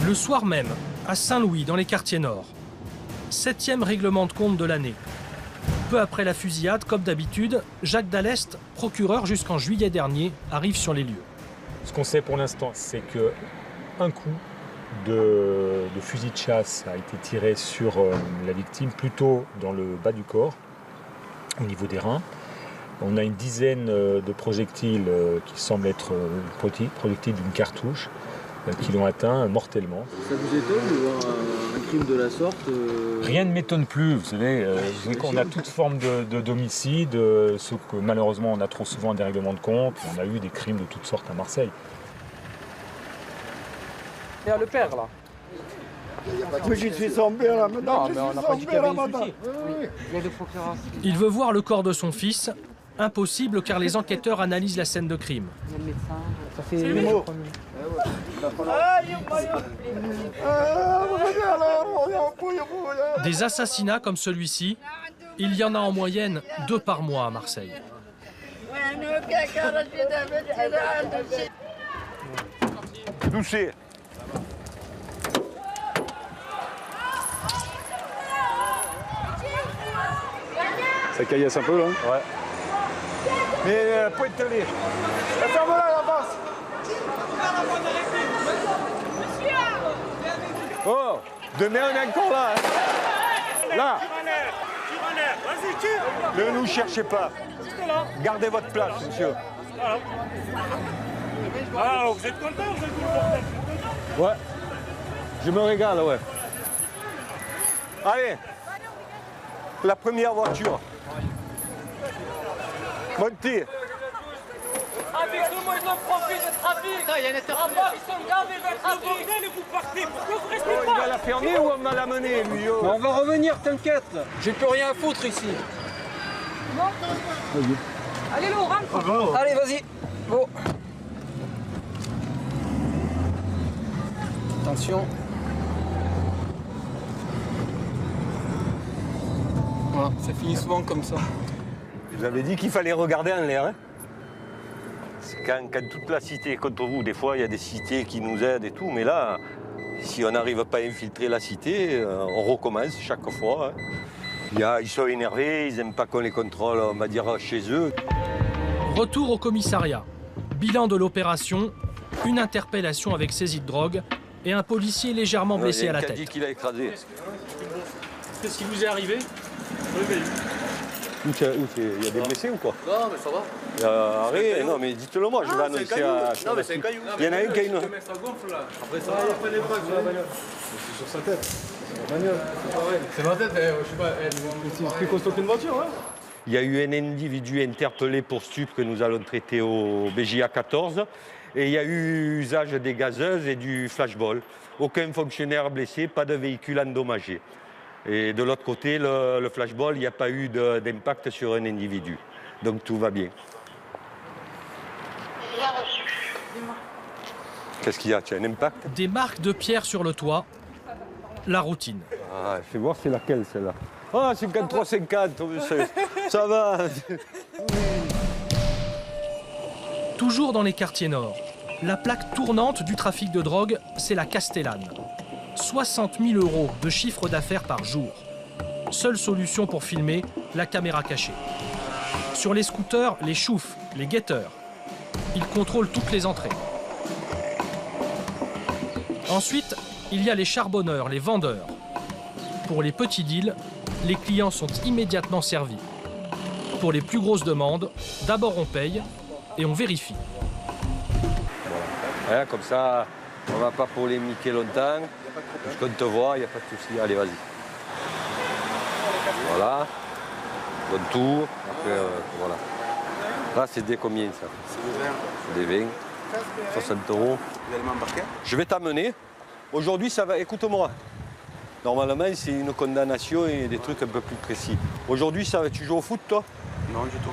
Le soir même, à Saint-Louis, dans les quartiers nord. 7e règlement de compte de l'année. Peu après la fusillade, comme d'habitude, Jacques Dallest, procureur jusqu'en juillet dernier, arrive sur les lieux. Ce qu'on sait pour l'instant, c'est qu'un coup de fusil de chasse a été tiré sur la victime, plutôt dans le bas du corps, au niveau des reins. On a une dizaine de projectiles qui semblent être projectiles d'une cartouche, qui l'ont atteint mortellement. Ça vous étonne de voir un crime de la sorte Rien ne m'étonne plus, vous savez, on a toute forme d'homicide, sauf que malheureusement on a trop souvent des règlements de compte, on a eu des crimes de toutes sortes à Marseille. Il y a le père là. Mais je suis son père là, maintenant. Non, mais on n'a pas dit qu'il y avait une souci. Il veut voir le corps de son fils. Impossible car les enquêteurs analysent la scène de crime. Ça fait Des assassinats comme celui-ci, il y en a en moyenne 2 par mois à Marseille. Doucez. Ça caillasse un peu là? Ouais. Mais pointe-les. Ferme-la la basse. Oh, demain on est encore là. Hein. Là. Ne nous cherchez pas. Gardez votre place, monsieur. Ah, vous êtes content, vous êtes content? Ouais. Je me régale, ouais. Allez. La première voiture. Montez. Avec tout le monde, ils en profitent du trafic. Il y a une interpellation. Ils sont gavés de trafic. Et vous partez. Pourquoi vous restez pas? Il va la fermer ou on va la mener, lui? Mais on va revenir, t'inquiète. J'ai plus rien à foutre ici. Allez, Lou, rentre. Allez, vas-y. Bon. Attention. Voilà, ça finit souvent comme ça. Je vous avais dit qu'il fallait regarder en l'air. Hein. Quand toute la cité est contre vous, des fois il y a des cités qui nous aident et tout, mais là, si on n'arrive pas à infiltrer la cité, on recommence chaque fois. Hein. Ils sont énervés, ils n'aiment pas qu'on les contrôle, on va dire, chez eux. Retour au commissariat. Bilan de l'opération, une interpellation avec saisie de drogue et un policier légèrement blessé à la tête. Il y a un caddie qui l'a écrasé. Qu'est-ce qui vous est arrivé? Il y a des blessés ou quoi? Non, mais ça va. Arrête, non, mais dites-le moi, je vais annoncer à... Non, mais c'est un caillou. Il y en a un qui a une... Ça gonfle là. Après, ça va, il n'y a pas d'impact sur la bagnole. C'est sur sa tête. C'est la bagnole. C'est pareil. C'est ma tête, je sais pas, c'est plus costaud qu'une voiture, hein. Il y a eu un individu interpellé pour stup que nous allons traiter au BJA 14. Et il y a eu usage des gazeuses et du flashball. Aucun fonctionnaire blessé, pas de véhicule endommagé. Et de l'autre côté, le flashball, il n'y a pas eu d'impact sur un individu. Donc tout va bien. Qu'est-ce qu'il y a? Tu as un impact? Des marques de pierre sur le toit, la routine. Ah, fais voir c'est laquelle celle-là. Ah, 53-50, ça va. Toujours dans les quartiers nord, la plaque tournante du trafic de drogue, c'est la Castellane. 60 000 € de chiffre d'affaires par jour. Seule solution pour filmer, la caméra cachée. Sur les scooters, les choufs, les guetteurs. Ils contrôlent toutes les entrées. Ensuite, il y a les charbonneurs, les vendeurs. Pour les petits deals, les clients sont immédiatement servis. Pour les plus grosses demandes, d'abord on paye et on vérifie. Voilà, comme ça, on ne va pas polémiquer longtemps. Parce qu'on te voit, il n'y a pas de souci. Allez, vas-y. Voilà. Donne tout. Après, voilà. Là, c'est des combien, ça? C'est des 20. 60 €. Vous allez m'embarquer? Je vais t'amener. Aujourd'hui, ça va... Écoute-moi. Normalement, c'est une condamnation et des trucs un peu plus précis. Aujourd'hui, ça va... Tu joues au foot, toi? Non, du tout.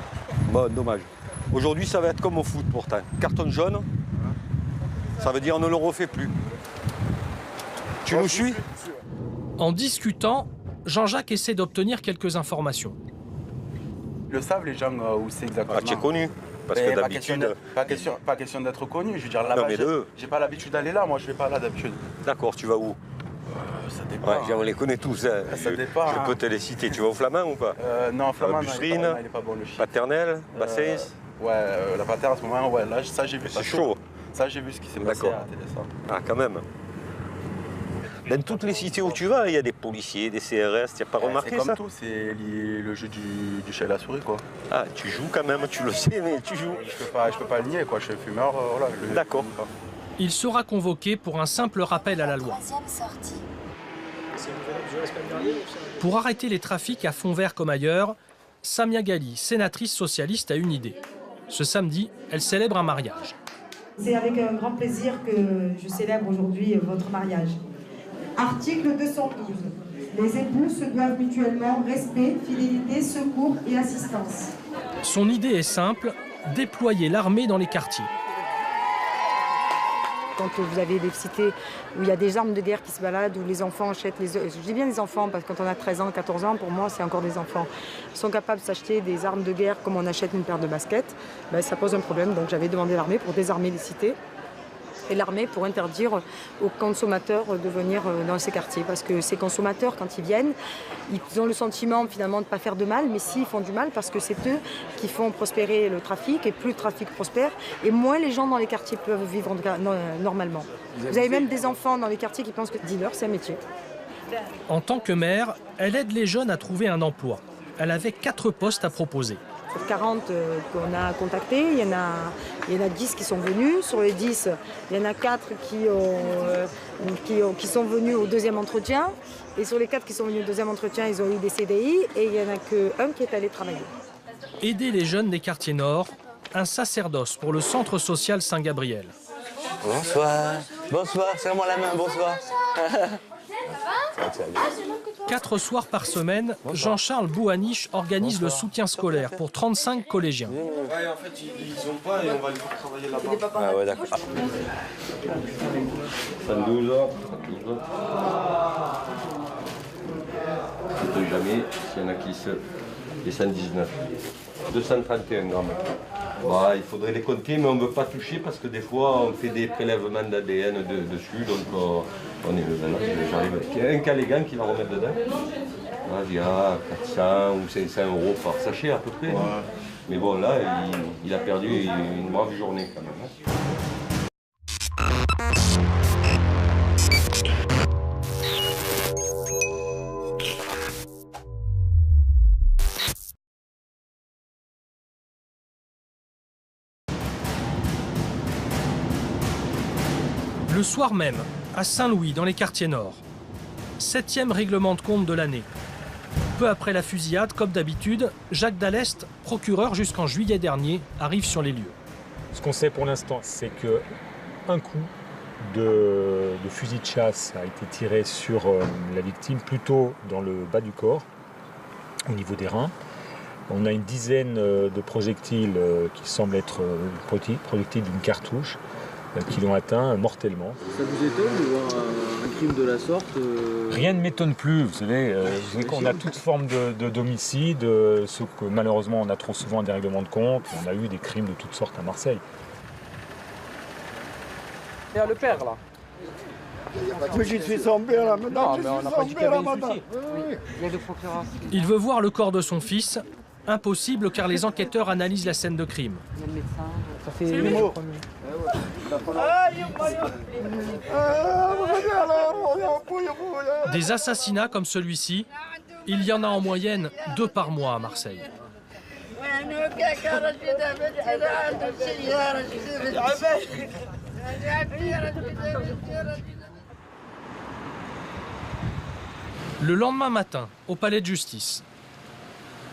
Bon, dommage. Aujourd'hui, ça va être comme au foot, pourtant. Carton jaune, ça veut dire on ne le refait plus. Tu nous suis? En discutant, Jean-Jacques essaie d'obtenir quelques informations. Le savent les gens où c'est exactement? Ah, tu es connu. Parce que d'habitude... Pas question d'être connu. Je veux dire, là-bas, j'ai pas l'habitude d'aller là. Moi, je vais pas là d'habitude. D'accord, tu vas où? Ça dépend. Ouais, on les connaît tous. Hein. Ça dépend. Je peux te les citer. Tu vas au Flamand ou pas? Non, Flamand, Busserine, il est pas bon le chien. Paternelle, Bassins. Ouais, la patère à ce moment, ouais, là, ça j'ai vu. C'est chaud. Ça j'ai vu ce qui s'est passé à la télé, ça. Ah, quand même. Dans toutes les cités où tu vas, il y a des policiers, des CRS, tu n'as pas remarqué ça? C'est comme tout, c'est le jeu du chat et la souris, quoi. Ah, tu joues quand même, tu le sais, mais tu joues. Je peux pas le nier, quoi, je suis fumeur, voilà. D'accord. Il sera convoqué pour un simple rappel à la loi. Pour arrêter les trafics à fond vert comme ailleurs, Samia Ghali, sénatrice socialiste, a une idée. Ce samedi, elle célèbre un mariage. C'est avec un grand plaisir que je célèbre aujourd'hui votre mariage. Article 212. Les époux se doivent mutuellement respect, fidélité, secours et assistance. Son idée est simple, déployer l'armée dans les quartiers. quand vous avez des cités où il y a des armes de guerre qui se baladent, où les enfants achètent je dis bien les enfants, parce que quand on a 13 ans, 14 ans, pour moi, c'est encore des enfants. Ils sont capables de s'acheter des armes de guerre comme on achète une paire de baskets. Ben, ça pose un problème, donc j'avais demandé l'armée pour désarmer les cités. Et l'armée pour interdire aux consommateurs de venir dans ces quartiers. Parce que ces consommateurs, quand ils viennent, ils ont le sentiment finalement de ne pas faire de mal, mais s'ils font du mal, parce que c'est eux qui font prospérer le trafic, et plus le trafic prospère, et moins les gens dans les quartiers peuvent vivre normalement. Vous avez même des enfants dans les quartiers qui pensent que dealer, c'est un métier. En tant que maire, elle aide les jeunes à trouver un emploi. Elle avait 4 postes à proposer. Sur 40 qu'on a contactés, il y en a 10 qui sont venus. Sur les 10, il y en a 4 qui sont venus au deuxième entretien. Et sur les 4 qui sont venus au deuxième entretien, ils ont eu des CDI. Et il n'y en a qu'un qui est allé travailler. Aider les jeunes des quartiers nord, un sacerdoce pour le centre social Saint-Gabriel. Bonsoir. Bonsoir, serre-moi la main, bonsoir. 4 soirs par semaine, Jean-Charles Bouaniche organise le soutien scolaire pour 35 collégiens. Ouais, en fait, ils ont pas et on va les faire travailler là-bas. Ah ouais, d'accord. 112 heures. On ne sait jamais s'il y en a qui se... Les 119. 231 grammes. Bah, il faudrait les compter, mais on ne veut pas toucher parce que des fois, on fait des prélèvements d'ADN dessus. Donc, on est là. J'arrive avec un Calléghan qui va remettre dedans. Là, il y a 400 ou 500 euros par sachet à peu près. Ouais. Mais bon, là, il a perdu une brave journée quand même. Le soir même, à Saint-Louis, dans les quartiers nord. 7e règlement de compte de l'année. Peu après la fusillade, comme d'habitude, Jacques Dallest, procureur jusqu'en juillet dernier, arrive sur les lieux. Ce qu'on sait pour l'instant, c'est qu'un coup de fusil de chasse a été tiré sur la victime, plutôt dans le bas du corps, au niveau des reins. On a une dizaine de projectiles qui semblent être projectiles d'une cartouche, qui l'ont atteint mortellement. Ça vous étonne de voir un crime de la sorte Rien ne m'étonne plus, vous savez, on a toute forme d'homicide, ce que malheureusement on a trop souvent des règlements de compte, on a eu des crimes de toutes sortes à Marseille. Il y a le père là. Mais je suis son père là, maintenant je suis son père là, madame. Il veut voir le corps de son fils. Impossible car les enquêteurs analysent la scène de crime. Ça fait une mot. Des assassinats comme celui-ci, il y en a en moyenne 2 par mois à Marseille. Le lendemain matin, au palais de justice,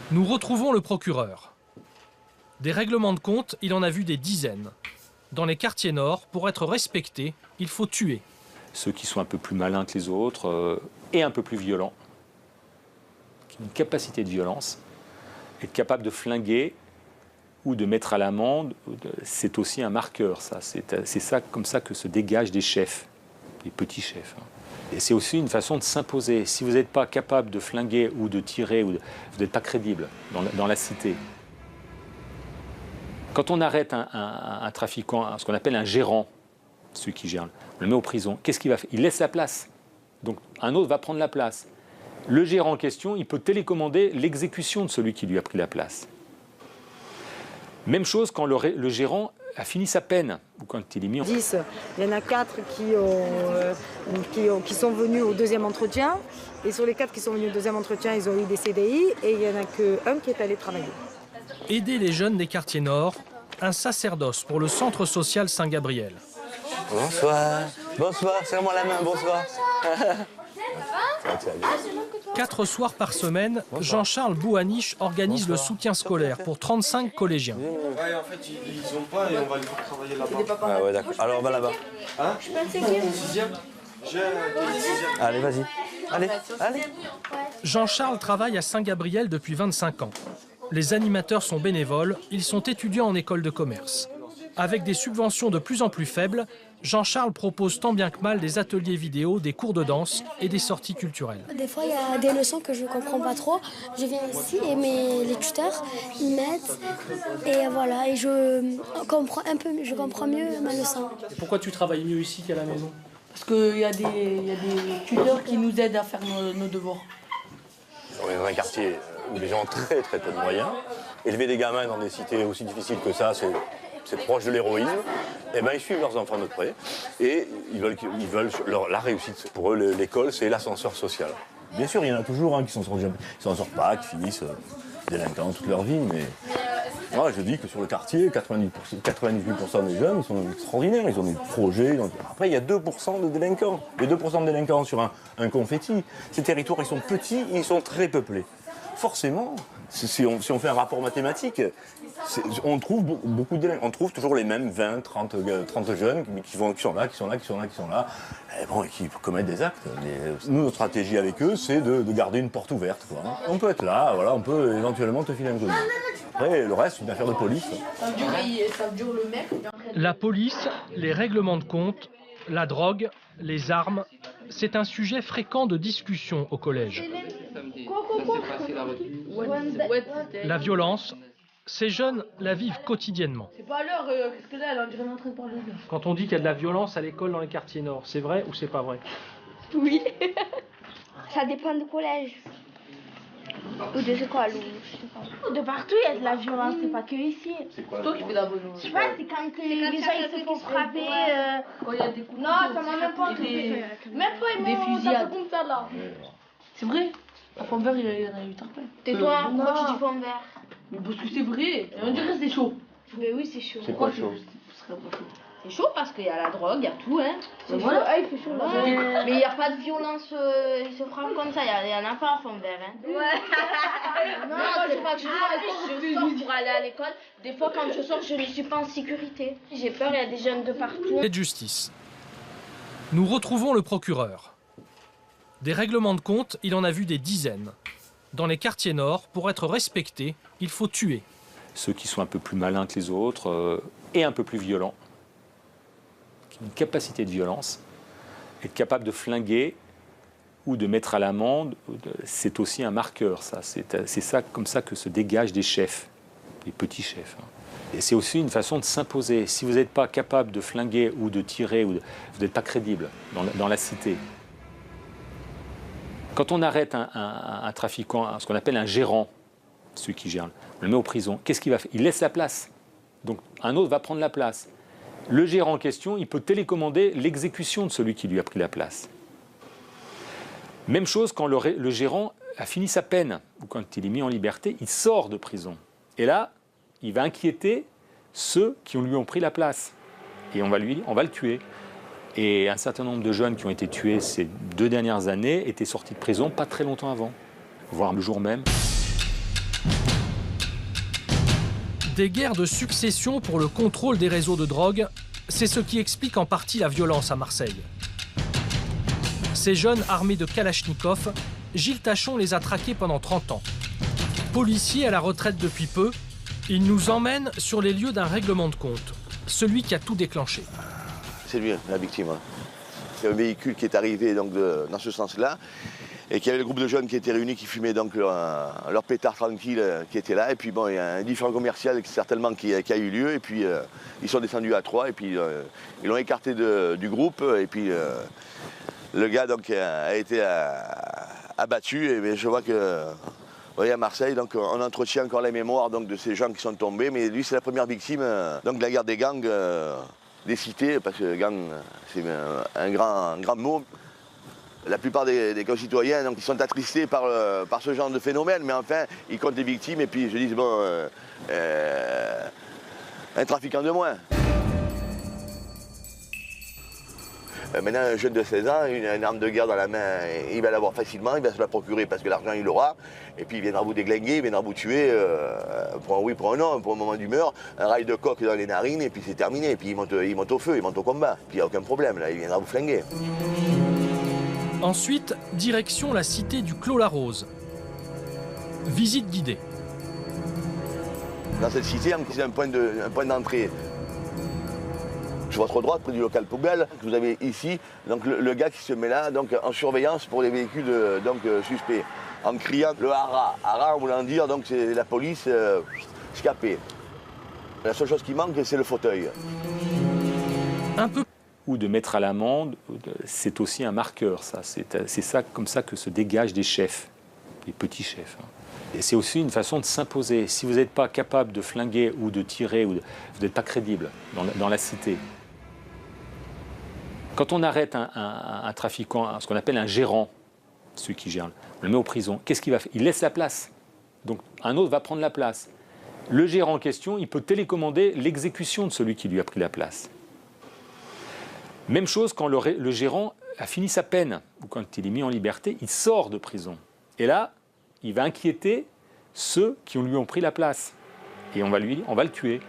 nous retrouvons le procureur. Des règlements de compte, il en a vu des dizaines. Dans les quartiers nord, pour être respecté, il faut tuer. Ceux qui sont un peu plus malins que les autres et un peu plus violents, qui ont une capacité de violence, être capable de flinguer ou de mettre à l'amende, c'est aussi un marqueur. C'est ça, comme ça que se dégagent des chefs, des petits chefs. Et c'est aussi une façon de s'imposer. Si vous n'êtes pas capable de flinguer ou de tirer, vous n'êtes pas crédible dans la cité. Quand on arrête un trafiquant, ce qu'on appelle un gérant, celui qui gère, on le met en prison, qu'est-ce qu'il va faire? Il laisse la place. Donc un autre va prendre la place. Le gérant en question, il peut télécommander l'exécution de celui qui lui a pris la place. Même chose quand le gérant a fini sa peine, ou quand il est mis en... 10, il y en a 4 qui sont venus au deuxième entretien. Et sur les 4 qui sont venus au deuxième entretien, ils ont eu des CDI. Et il n'y en a qu'un qui est allé travailler. Aider les jeunes des quartiers nord, un sacerdoce pour le centre social Saint-Gabriel. Bonsoir. Bonsoir, serre-moi la main, bonsoir. 4 soirs par semaine, Jean-Charles Bouaniche organise le soutien scolaire pour 35 collégiens. Ouais, en fait, ils ont pas et on va les faire travailler là-bas. Ah ouais, d'accord. Alors, on va là-bas. Hein? Je peux le 6e. J'ai le 6e. Allez, vas-y. Allez. Jean-Charles travaille à Saint-Gabriel depuis 25 ans. Les animateurs sont bénévoles, ils sont étudiants en école de commerce. Avec des subventions de plus en plus faibles, Jean-Charles propose tant bien que mal des ateliers vidéo, des cours de danse et des sorties culturelles. Des fois, il y a des leçons que je ne comprends pas trop. Je viens ici et les tuteurs, ils m'aident. Et voilà, et je comprends mieux ma leçon. Et pourquoi tu travailles mieux ici qu'à la maison? Parce qu'il y a des tuteurs qui nous aident à faire nos devoirs. On est dans un quartier où les gens ont très très peu de moyens. Élever des gamins dans des cités aussi difficiles que ça, c'est proche de l'héroïsme. Et ben ils suivent leurs enfants de près et ils veulent la réussite. Pour eux, l'école, c'est l'ascenseur social. Bien sûr, il y en a toujours qui s'en sortent pas, qui finissent délinquants toute leur vie, mais moi je dis que sur le quartier, 98% des jeunes, ils sont extraordinaires, ils ont des projets. Après, il y a 2% de délinquants. Les 2% de délinquants sur un confetti, ces territoires, ils sont petits, ils sont très peuplés. Forcément, si on fait un rapport mathématique, on trouve beaucoup de délinquants. On trouve toujours les mêmes 20, 30 jeunes qui sont là, et qui commettent des actes. Nous, notre stratégie avec eux, c'est de garder une porte ouverte, quoi. On peut être là, voilà, on peut éventuellement te filer un coup de main. Après, le reste, c'est une affaire de police. Ça dure le mec. La police, les règlements de compte, la drogue, les armes, c'est un sujet fréquent de discussion au collège. La violence, ces jeunes la vivent quotidiennement. C'est pas l'heure, qu'est-ce que là, on dirait en train de parler de... Quand on dit qu'il y a de la violence à l'école dans les quartiers nord, c'est vrai ou c'est pas vrai? Oui. Ça dépend du collège. Ou des écoles, ou je sais pas. De partout, il y a de la violence, c'est pas que ici. C'est toi qui fais la violence. Je sais pas, c'est quand les gens ils se font frapper. Quand il y a des coups de non, ça m'a même pas des fusillades. Comme ça là. C'est vrai. À Fond-Vert, il y en a eu tarpin. Tais-toi, pourquoi tu dis Fond-Vert? Mais parce que c'est vrai. On dirait que c'est chaud. Mais oui, c'est chaud. C'est quoi chaud? C'est chaud parce qu'il y a la drogue, il y a tout, hein. C'est voilà. Ah, il fait chaud là. Mais il n'y a pas de violence, ils se frappent comme ça, il y en a pas à Fond-Vert, hein. Ouais. Non, c'est pas que je sors pour aller à l'école. Des fois, quand je sors, je ne suis pas en sécurité. J'ai peur, il y a des jeunes de partout. Et de justice. Nous retrouvons le procureur. Des règlements de compte, il en a vu des dizaines. Dans les quartiers nord, pour être respecté, il faut tuer. Ceux qui sont un peu plus malins que les autres et un peu plus violents, qui ont une capacité de violence, être capable de flinguer ou de mettre à l'amende, c'est aussi un marqueur. C'est ça, comme ça que se dégagent des chefs, des petits chefs. Et c'est aussi une façon de s'imposer. Si vous n'êtes pas capable de flinguer ou de tirer, vous n'êtes pas crédible dans la cité. Quand on arrête un trafiquant, ce qu'on appelle un gérant, celui qui gère, on le met en prison, qu'est-ce qu'il va faire? Il laisse la place. Donc un autre va prendre la place. Le gérant en question, il peut télécommander l'exécution de celui qui lui a pris la place. Même chose quand le gérant a fini sa peine, ou quand il est mis en liberté, il sort de prison. Et là, il va inquiéter ceux qui lui ont pris la place. Et on va le tuer. Et un certain nombre de jeunes qui ont été tués ces 2 dernières années étaient sortis de prison pas très longtemps avant, voire le jour même. Des guerres de succession pour le contrôle des réseaux de drogue, c'est ce qui explique en partie la violence à Marseille. Ces jeunes armés de Kalachnikov, Gilles Tachon les a traqués pendant 30 ans. Policier à la retraite depuis peu, il nous emmène sur les lieux d'un règlement de compte, celui qui a tout déclenché. C'est lui, la victime. C'est un véhicule qui est arrivé donc, dans ce sens-là, et qu'il y avait le groupe de jeunes qui étaient réunis, qui fumaient donc leur pétard tranquille qui était là. Et puis bon, il y a un différend commercial certainement qui a eu lieu, et puis ils sont descendus à 3, et puis ils l'ont écarté du groupe, et puis le gars donc, a été abattu, et je vois que... Vous voyez, à Marseille, donc, on entretient encore la mémoire donc, de ces gens qui sont tombés, mais lui c'est la première victime donc, de la guerre des gangs. Des cités, parce que gang, c'est un grand mot. La plupart des concitoyens donc, ils sont attristés par ce genre de phénomène, mais enfin, ils comptent les victimes et puis ils se disent, bon, un trafiquant de moins. Maintenant, un jeune de 16 ans, une arme de guerre dans la main, il va l'avoir facilement, il va se la procurer parce que l'argent il l'aura, et puis il viendra vous déglinguer, il viendra vous tuer, pour un oui, pour un non, pour un moment d'humeur, un rail de coque dans les narines, et puis c'est terminé, et puis il monte au feu, il monte au combat, puis il n'y a aucun problème, là, il viendra vous flinguer. Ensuite, direction la cité du Clos-la-Rose. Visite guidée. Dans cette cité, c'est un point d'entrée. sur votre droite, près du local poubelle, que vous avez ici, donc le gars qui se met là, donc en surveillance pour les véhicules suspects, en criant le hara. Hara, en voulant dire, donc c'est la police scapée. La seule chose qui manque, c'est le fauteuil. Un peu. Ou de mettre à l'amende, c'est aussi un marqueur, ça. C'est ça, comme ça que se dégagent des chefs, des petits chefs. Et c'est aussi une façon de s'imposer. Si vous n'êtes pas capable de flinguer ou de tirer, vous n'êtes pas crédible dans la cité. Quand on arrête un trafiquant, ce qu'on appelle un gérant, celui qui gère, on le met en prison, qu'est-ce qu'il va faire? Il laisse la place. Donc un autre va prendre la place. Le gérant en question, il peut télécommander l'exécution de celui qui lui a pris la place. Même chose quand le gérant a fini sa peine, ou quand il est mis en liberté, il sort de prison. Et là, il va inquiéter ceux qui lui ont pris la place. Et on va le tuer.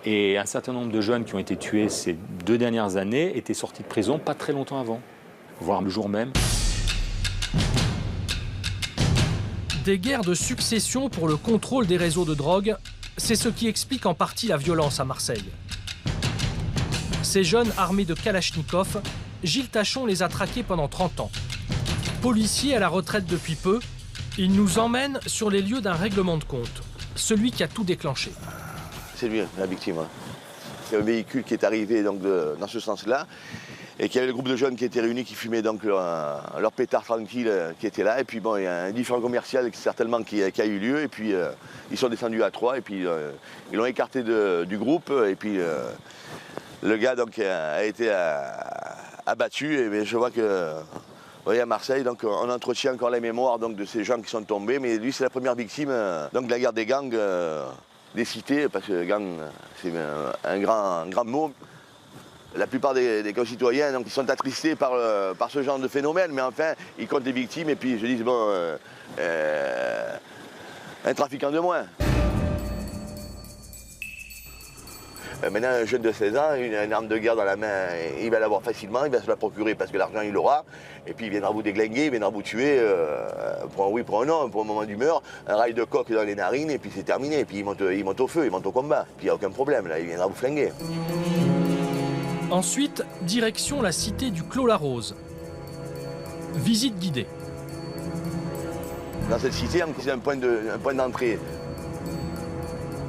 Et un certain nombre de jeunes qui ont été tués ces 2 dernières années étaient sortis de prison pas très longtemps avant, voire le jour même. Des guerres de succession pour le contrôle des réseaux de drogue, c'est ce qui explique en partie la violence à Marseille. Ces jeunes armés de Kalachnikov, Gilles Tachon les a traqués pendant 30 ans. Policier à la retraite depuis peu, il nous emmène sur les lieux d'un règlement de compte, celui qui a tout déclenché. C'est lui, la victime. C'est un véhicule qui est arrivé donc, dans ce sens-là, et qu'il y avait le groupe de jeunes qui étaient réunis, qui fumaient donc leur pétard tranquille qui était là. Et puis bon, il y a un différend commercial certainement qui a eu lieu, et puis ils sont descendus à 3, et puis ils l'ont écarté du groupe, et puis le gars donc, a été abattu, et je vois que... Vous voyez, à Marseille, donc, on entretient encore la mémoire donc, de ces gens qui sont tombés, mais lui, c'est la première victime donc, de la guerre des gangs des cités, parce que gang, c'est un grand mot. La plupart des concitoyens donc, ils sont attristés par ce genre de phénomène, mais enfin, ils comptent les victimes et puis ils se disent, bon, un trafiquant de moins. Maintenant, un jeune de 16 ans, une arme de guerre dans la main, il va l'avoir facilement, il va se la procurer parce que l'argent, il l'aura. Et puis, il viendra vous déglinguer, il viendra vous tuer, pour un oui, pour un non, pour un moment d'humeur, un rail de coque dans les narines, et puis c'est terminé. Et puis, il monte au feu, il monte au combat. Puis, il n'y a aucun problème, là, il viendra vous flinguer. Ensuite, direction la cité du Clos-la-Rose. Visite guidée. Dans cette cité, c'est un point d'entrée.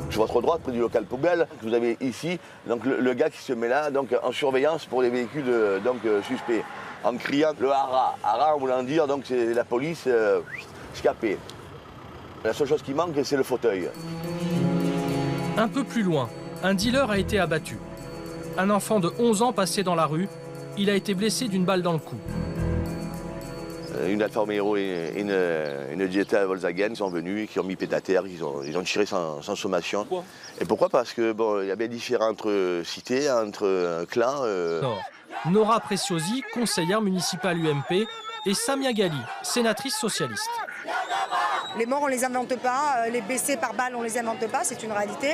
Sur votre droite, près du local poubelle, que vous avez ici, donc le gars qui se met là, donc en surveillance pour les véhicules suspects, en criant le hara. Hara, en voulant dire, donc c'est la police scapée. La seule chose qui manque, c'est le fauteuil. Un peu plus loin, un dealer a été abattu. Un enfant de 11 ans passé dans la rue, il a été blessé d'une balle dans le cou. Une Alfa Romeo et une Jetta Volkswagen sont venus, qui ont mis pied à terre, ils ont tiré sans sommation. Pourquoi? Et pourquoi? Parce que bon, il y avait différentes cités, entre clans. Nora Preciosi, conseillère municipale UMP, et Samia Gali, sénatrice socialiste. Les morts, on ne les invente pas, les blessés par balle, on ne les invente pas, c'est une réalité.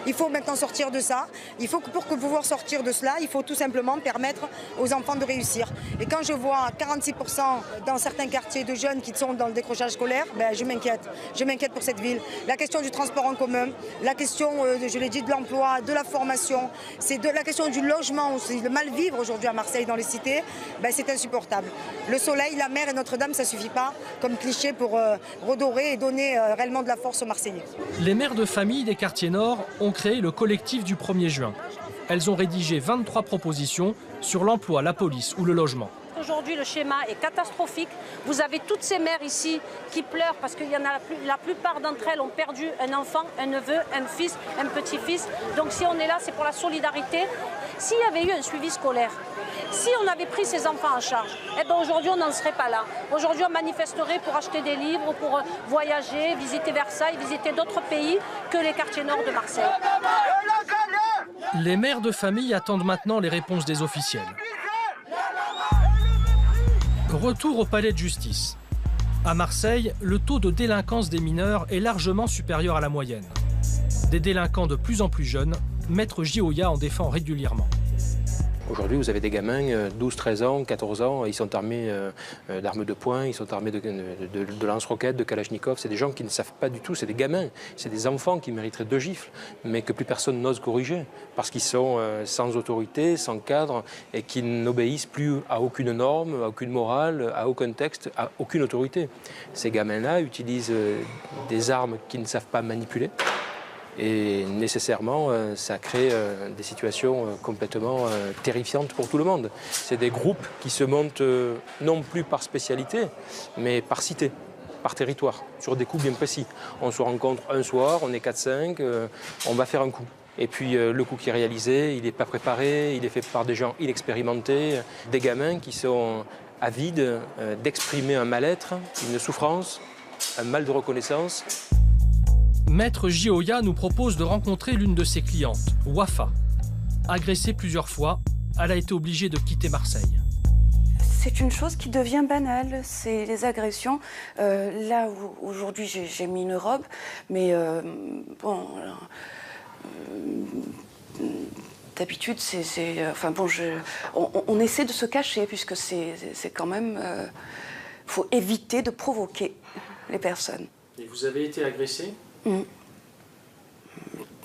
Il faut maintenant sortir de ça. Il faut que pour pouvoir sortir de cela, il faut tout simplement permettre aux enfants de réussir. Et quand je vois 46% dans certains quartiers de jeunes qui sont dans le décrochage scolaire, ben, je m'inquiète. Je m'inquiète pour cette ville. La question du transport en commun, la question, je l'ai dit, de l'emploi, de la formation, c'est la question du logement aussi, le mal-vivre aujourd'hui à Marseille dans les cités, ben, c'est insupportable. Le soleil, la mer et Notre-Dame, ça ne suffit pas comme cliché pour redorer et donner réellement de la force aux Marseillais. Les mères de famille des quartiers nord ont créé le collectif du 1er juin. Elles ont rédigé 23 propositions sur l'emploi, la police ou le logement. Aujourd'hui, le schéma est catastrophique. Vous avez toutes ces mères ici qui pleurent parce qu'il y en a la plupart d'entre elles ont perdu un enfant, un neveu, un fils, un petit-fils. Donc si on est là, c'est pour la solidarité. S'il y avait eu un suivi scolaire, si on avait pris ces enfants en charge, eh ben aujourd'hui on n'en serait pas là. Aujourd'hui on manifesterait pour acheter des livres, pour voyager, visiter Versailles, visiter d'autres pays que les quartiers nord de Marseille. Les mères de famille attendent maintenant les réponses des officiels. Retour au palais de justice. À Marseille, le taux de délinquance des mineurs est largement supérieur à la moyenne. Des délinquants de plus en plus jeunes, Maître Gioia en défend régulièrement. Aujourd'hui, vous avez des gamins, 12, 13 ans, 14 ans, ils sont armés d'armes de poing, ils sont armés de lance-roquettes, de kalachnikov. C'est des gens qui ne savent pas du tout, c'est des gamins, c'est des enfants qui mériteraient 2 gifles, mais que plus personne n'ose corriger, parce qu'ils sont sans autorité, sans cadre, et qui n'obéissent plus à aucune norme, à aucune morale, à aucun texte, à aucune autorité. Ces gamins-là utilisent des armes qu'ils ne savent pas manipuler. Et nécessairement, ça crée des situations complètement terrifiantes pour tout le monde. C'est des groupes qui se montent non plus par spécialité, mais par cité, par territoire, sur des coups bien précis. On se rencontre un soir, on est 4-5, on va faire un coup. Et puis le coup qui est réalisé, il n'est pas préparé, il est fait par des gens inexpérimentés, des gamins qui sont avides d'exprimer un mal-être, une souffrance, un mal de reconnaissance. Maître Gioia nous propose de rencontrer l'une de ses clientes, Wafa. Agressée plusieurs fois, elle a été obligée de quitter Marseille. C'est une chose qui devient banale, c'est les agressions. Là où aujourd'hui j'ai mis une robe, mais bon, d'habitude enfin bon, on essaie de se cacher puisque c'est quand même, faut éviter de provoquer les personnes. Et vous avez été agressée ?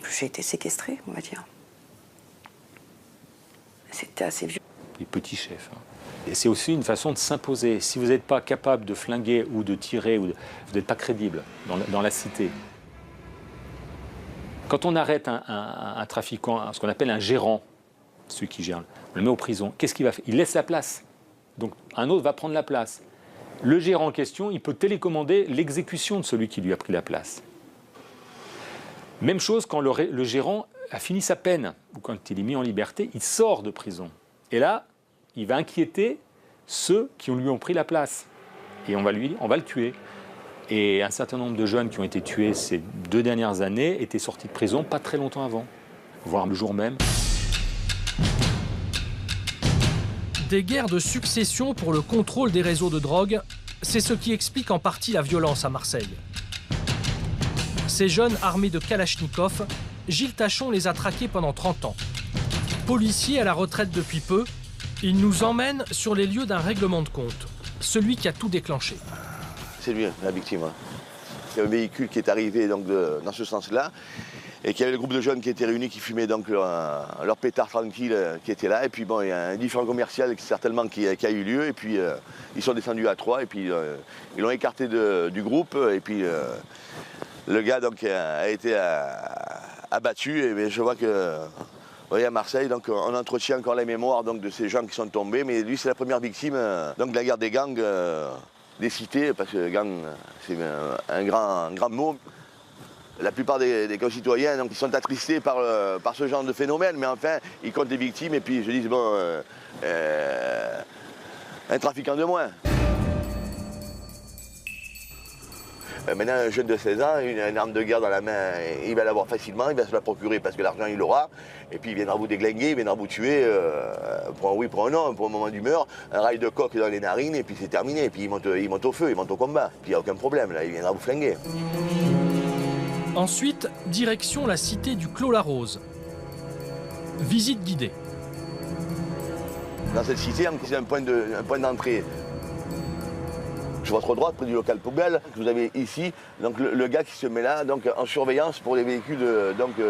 J'ai été séquestrée, on va dire. C'était assez vieux. Les petits chefs. Hein. Et c'est aussi une façon de s'imposer. Si vous n'êtes pas capable de flinguer ou de tirer, vous n'êtes pas crédible dans la cité. Quand on arrête un trafiquant, ce qu'on appelle un gérant, celui qui gère, on le met en prison, qu'est-ce qu'il va faire? Il laisse la place. Donc un autre va prendre la place. Le gérant en question, il peut télécommander l'exécution de celui qui lui a pris la place. Même chose quand le gérant a fini sa peine, ou quand il est mis en liberté, il sort de prison. Et là, il va inquiéter ceux qui lui ont pris la place. Et on va le tuer. Et un certain nombre de jeunes qui ont été tués ces 2 dernières années étaient sortis de prison pas très longtemps avant, voire le jour même. Des guerres de succession pour le contrôle des réseaux de drogue, c'est ce qui explique en partie la violence à Marseille. Ces jeunes armés de kalachnikov, Gilles Tachon les a traqués pendant 30 ans. Policier à la retraite depuis peu, il nous emmène sur les lieux d'un règlement de compte, celui qui a tout déclenché. C'est lui, la victime. C'est un véhicule qui est arrivé donc, dans ce sens-là, et qu'il y avait le groupe de jeunes qui étaient réunis, qui fumaient donc leur pétard tranquille qui était là. Et puis bon, il y a un différend commercial certainement qui a eu lieu, et puis ils sont descendus à 3, et puis ils l'ont écarté du groupe, et puis le gars donc, a été abattu. Et je vois que, vous voyez, à Marseille, donc, on entretient encore la mémoire donc, de ces gens qui sont tombés, mais lui c'est la première victime donc, de la guerre des gangs. Des cités, parce que gang, c'est un grand mot. La plupart des concitoyens donc, ils sont attristés par ce genre de phénomène, mais enfin, ils comptent les victimes et puis ils se disent, bon, un trafiquant de moins. Maintenant, un jeune de 16 ans, une arme de guerre dans la main, il va l'avoir facilement, il va se la procurer parce que l'argent il l'aura, et puis il viendra vous déglinguer, il viendra vous tuer, pour un oui, pour un non, pour un moment d'humeur, un rail de coque dans les narines, et puis c'est terminé, et puis il monte au feu, il monte au combat, puis il n'y a aucun problème, là, il viendra vous flinguer. Ensuite, direction la cité du Clos-la-Rose. Visite guidée. Dans cette cité, c'est un point d'entrée. Sur votre droite, près du local poubelle, vous avez ici donc, le gars qui se met là donc, en surveillance pour les véhicules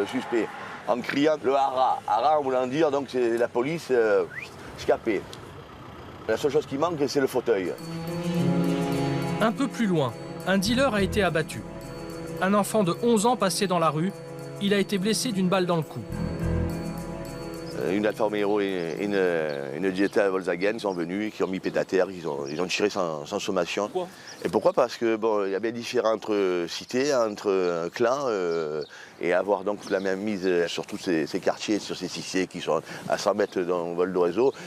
suspects, en criant le hara. Hara, en voulant dire, donc c'est la police scapée. La seule chose qui manque, c'est le fauteuil. Un peu plus loin, un dealer a été abattu. Un enfant de 11 ans passait dans la rue, il a été blessé d'une balle dans le cou. Une Alfa Romeo et une Jetta Volkswagen sont venus, qui ont mis pied à terre, ils ont tiré sans sommation. Pourquoi? Et pourquoi? Parce que bon, il y avait différentes cités, entre clans, et avoir donc la même mise sur tous ces quartiers, sur ces cités qui sont à 100 mètres dans le vol d'oiseau.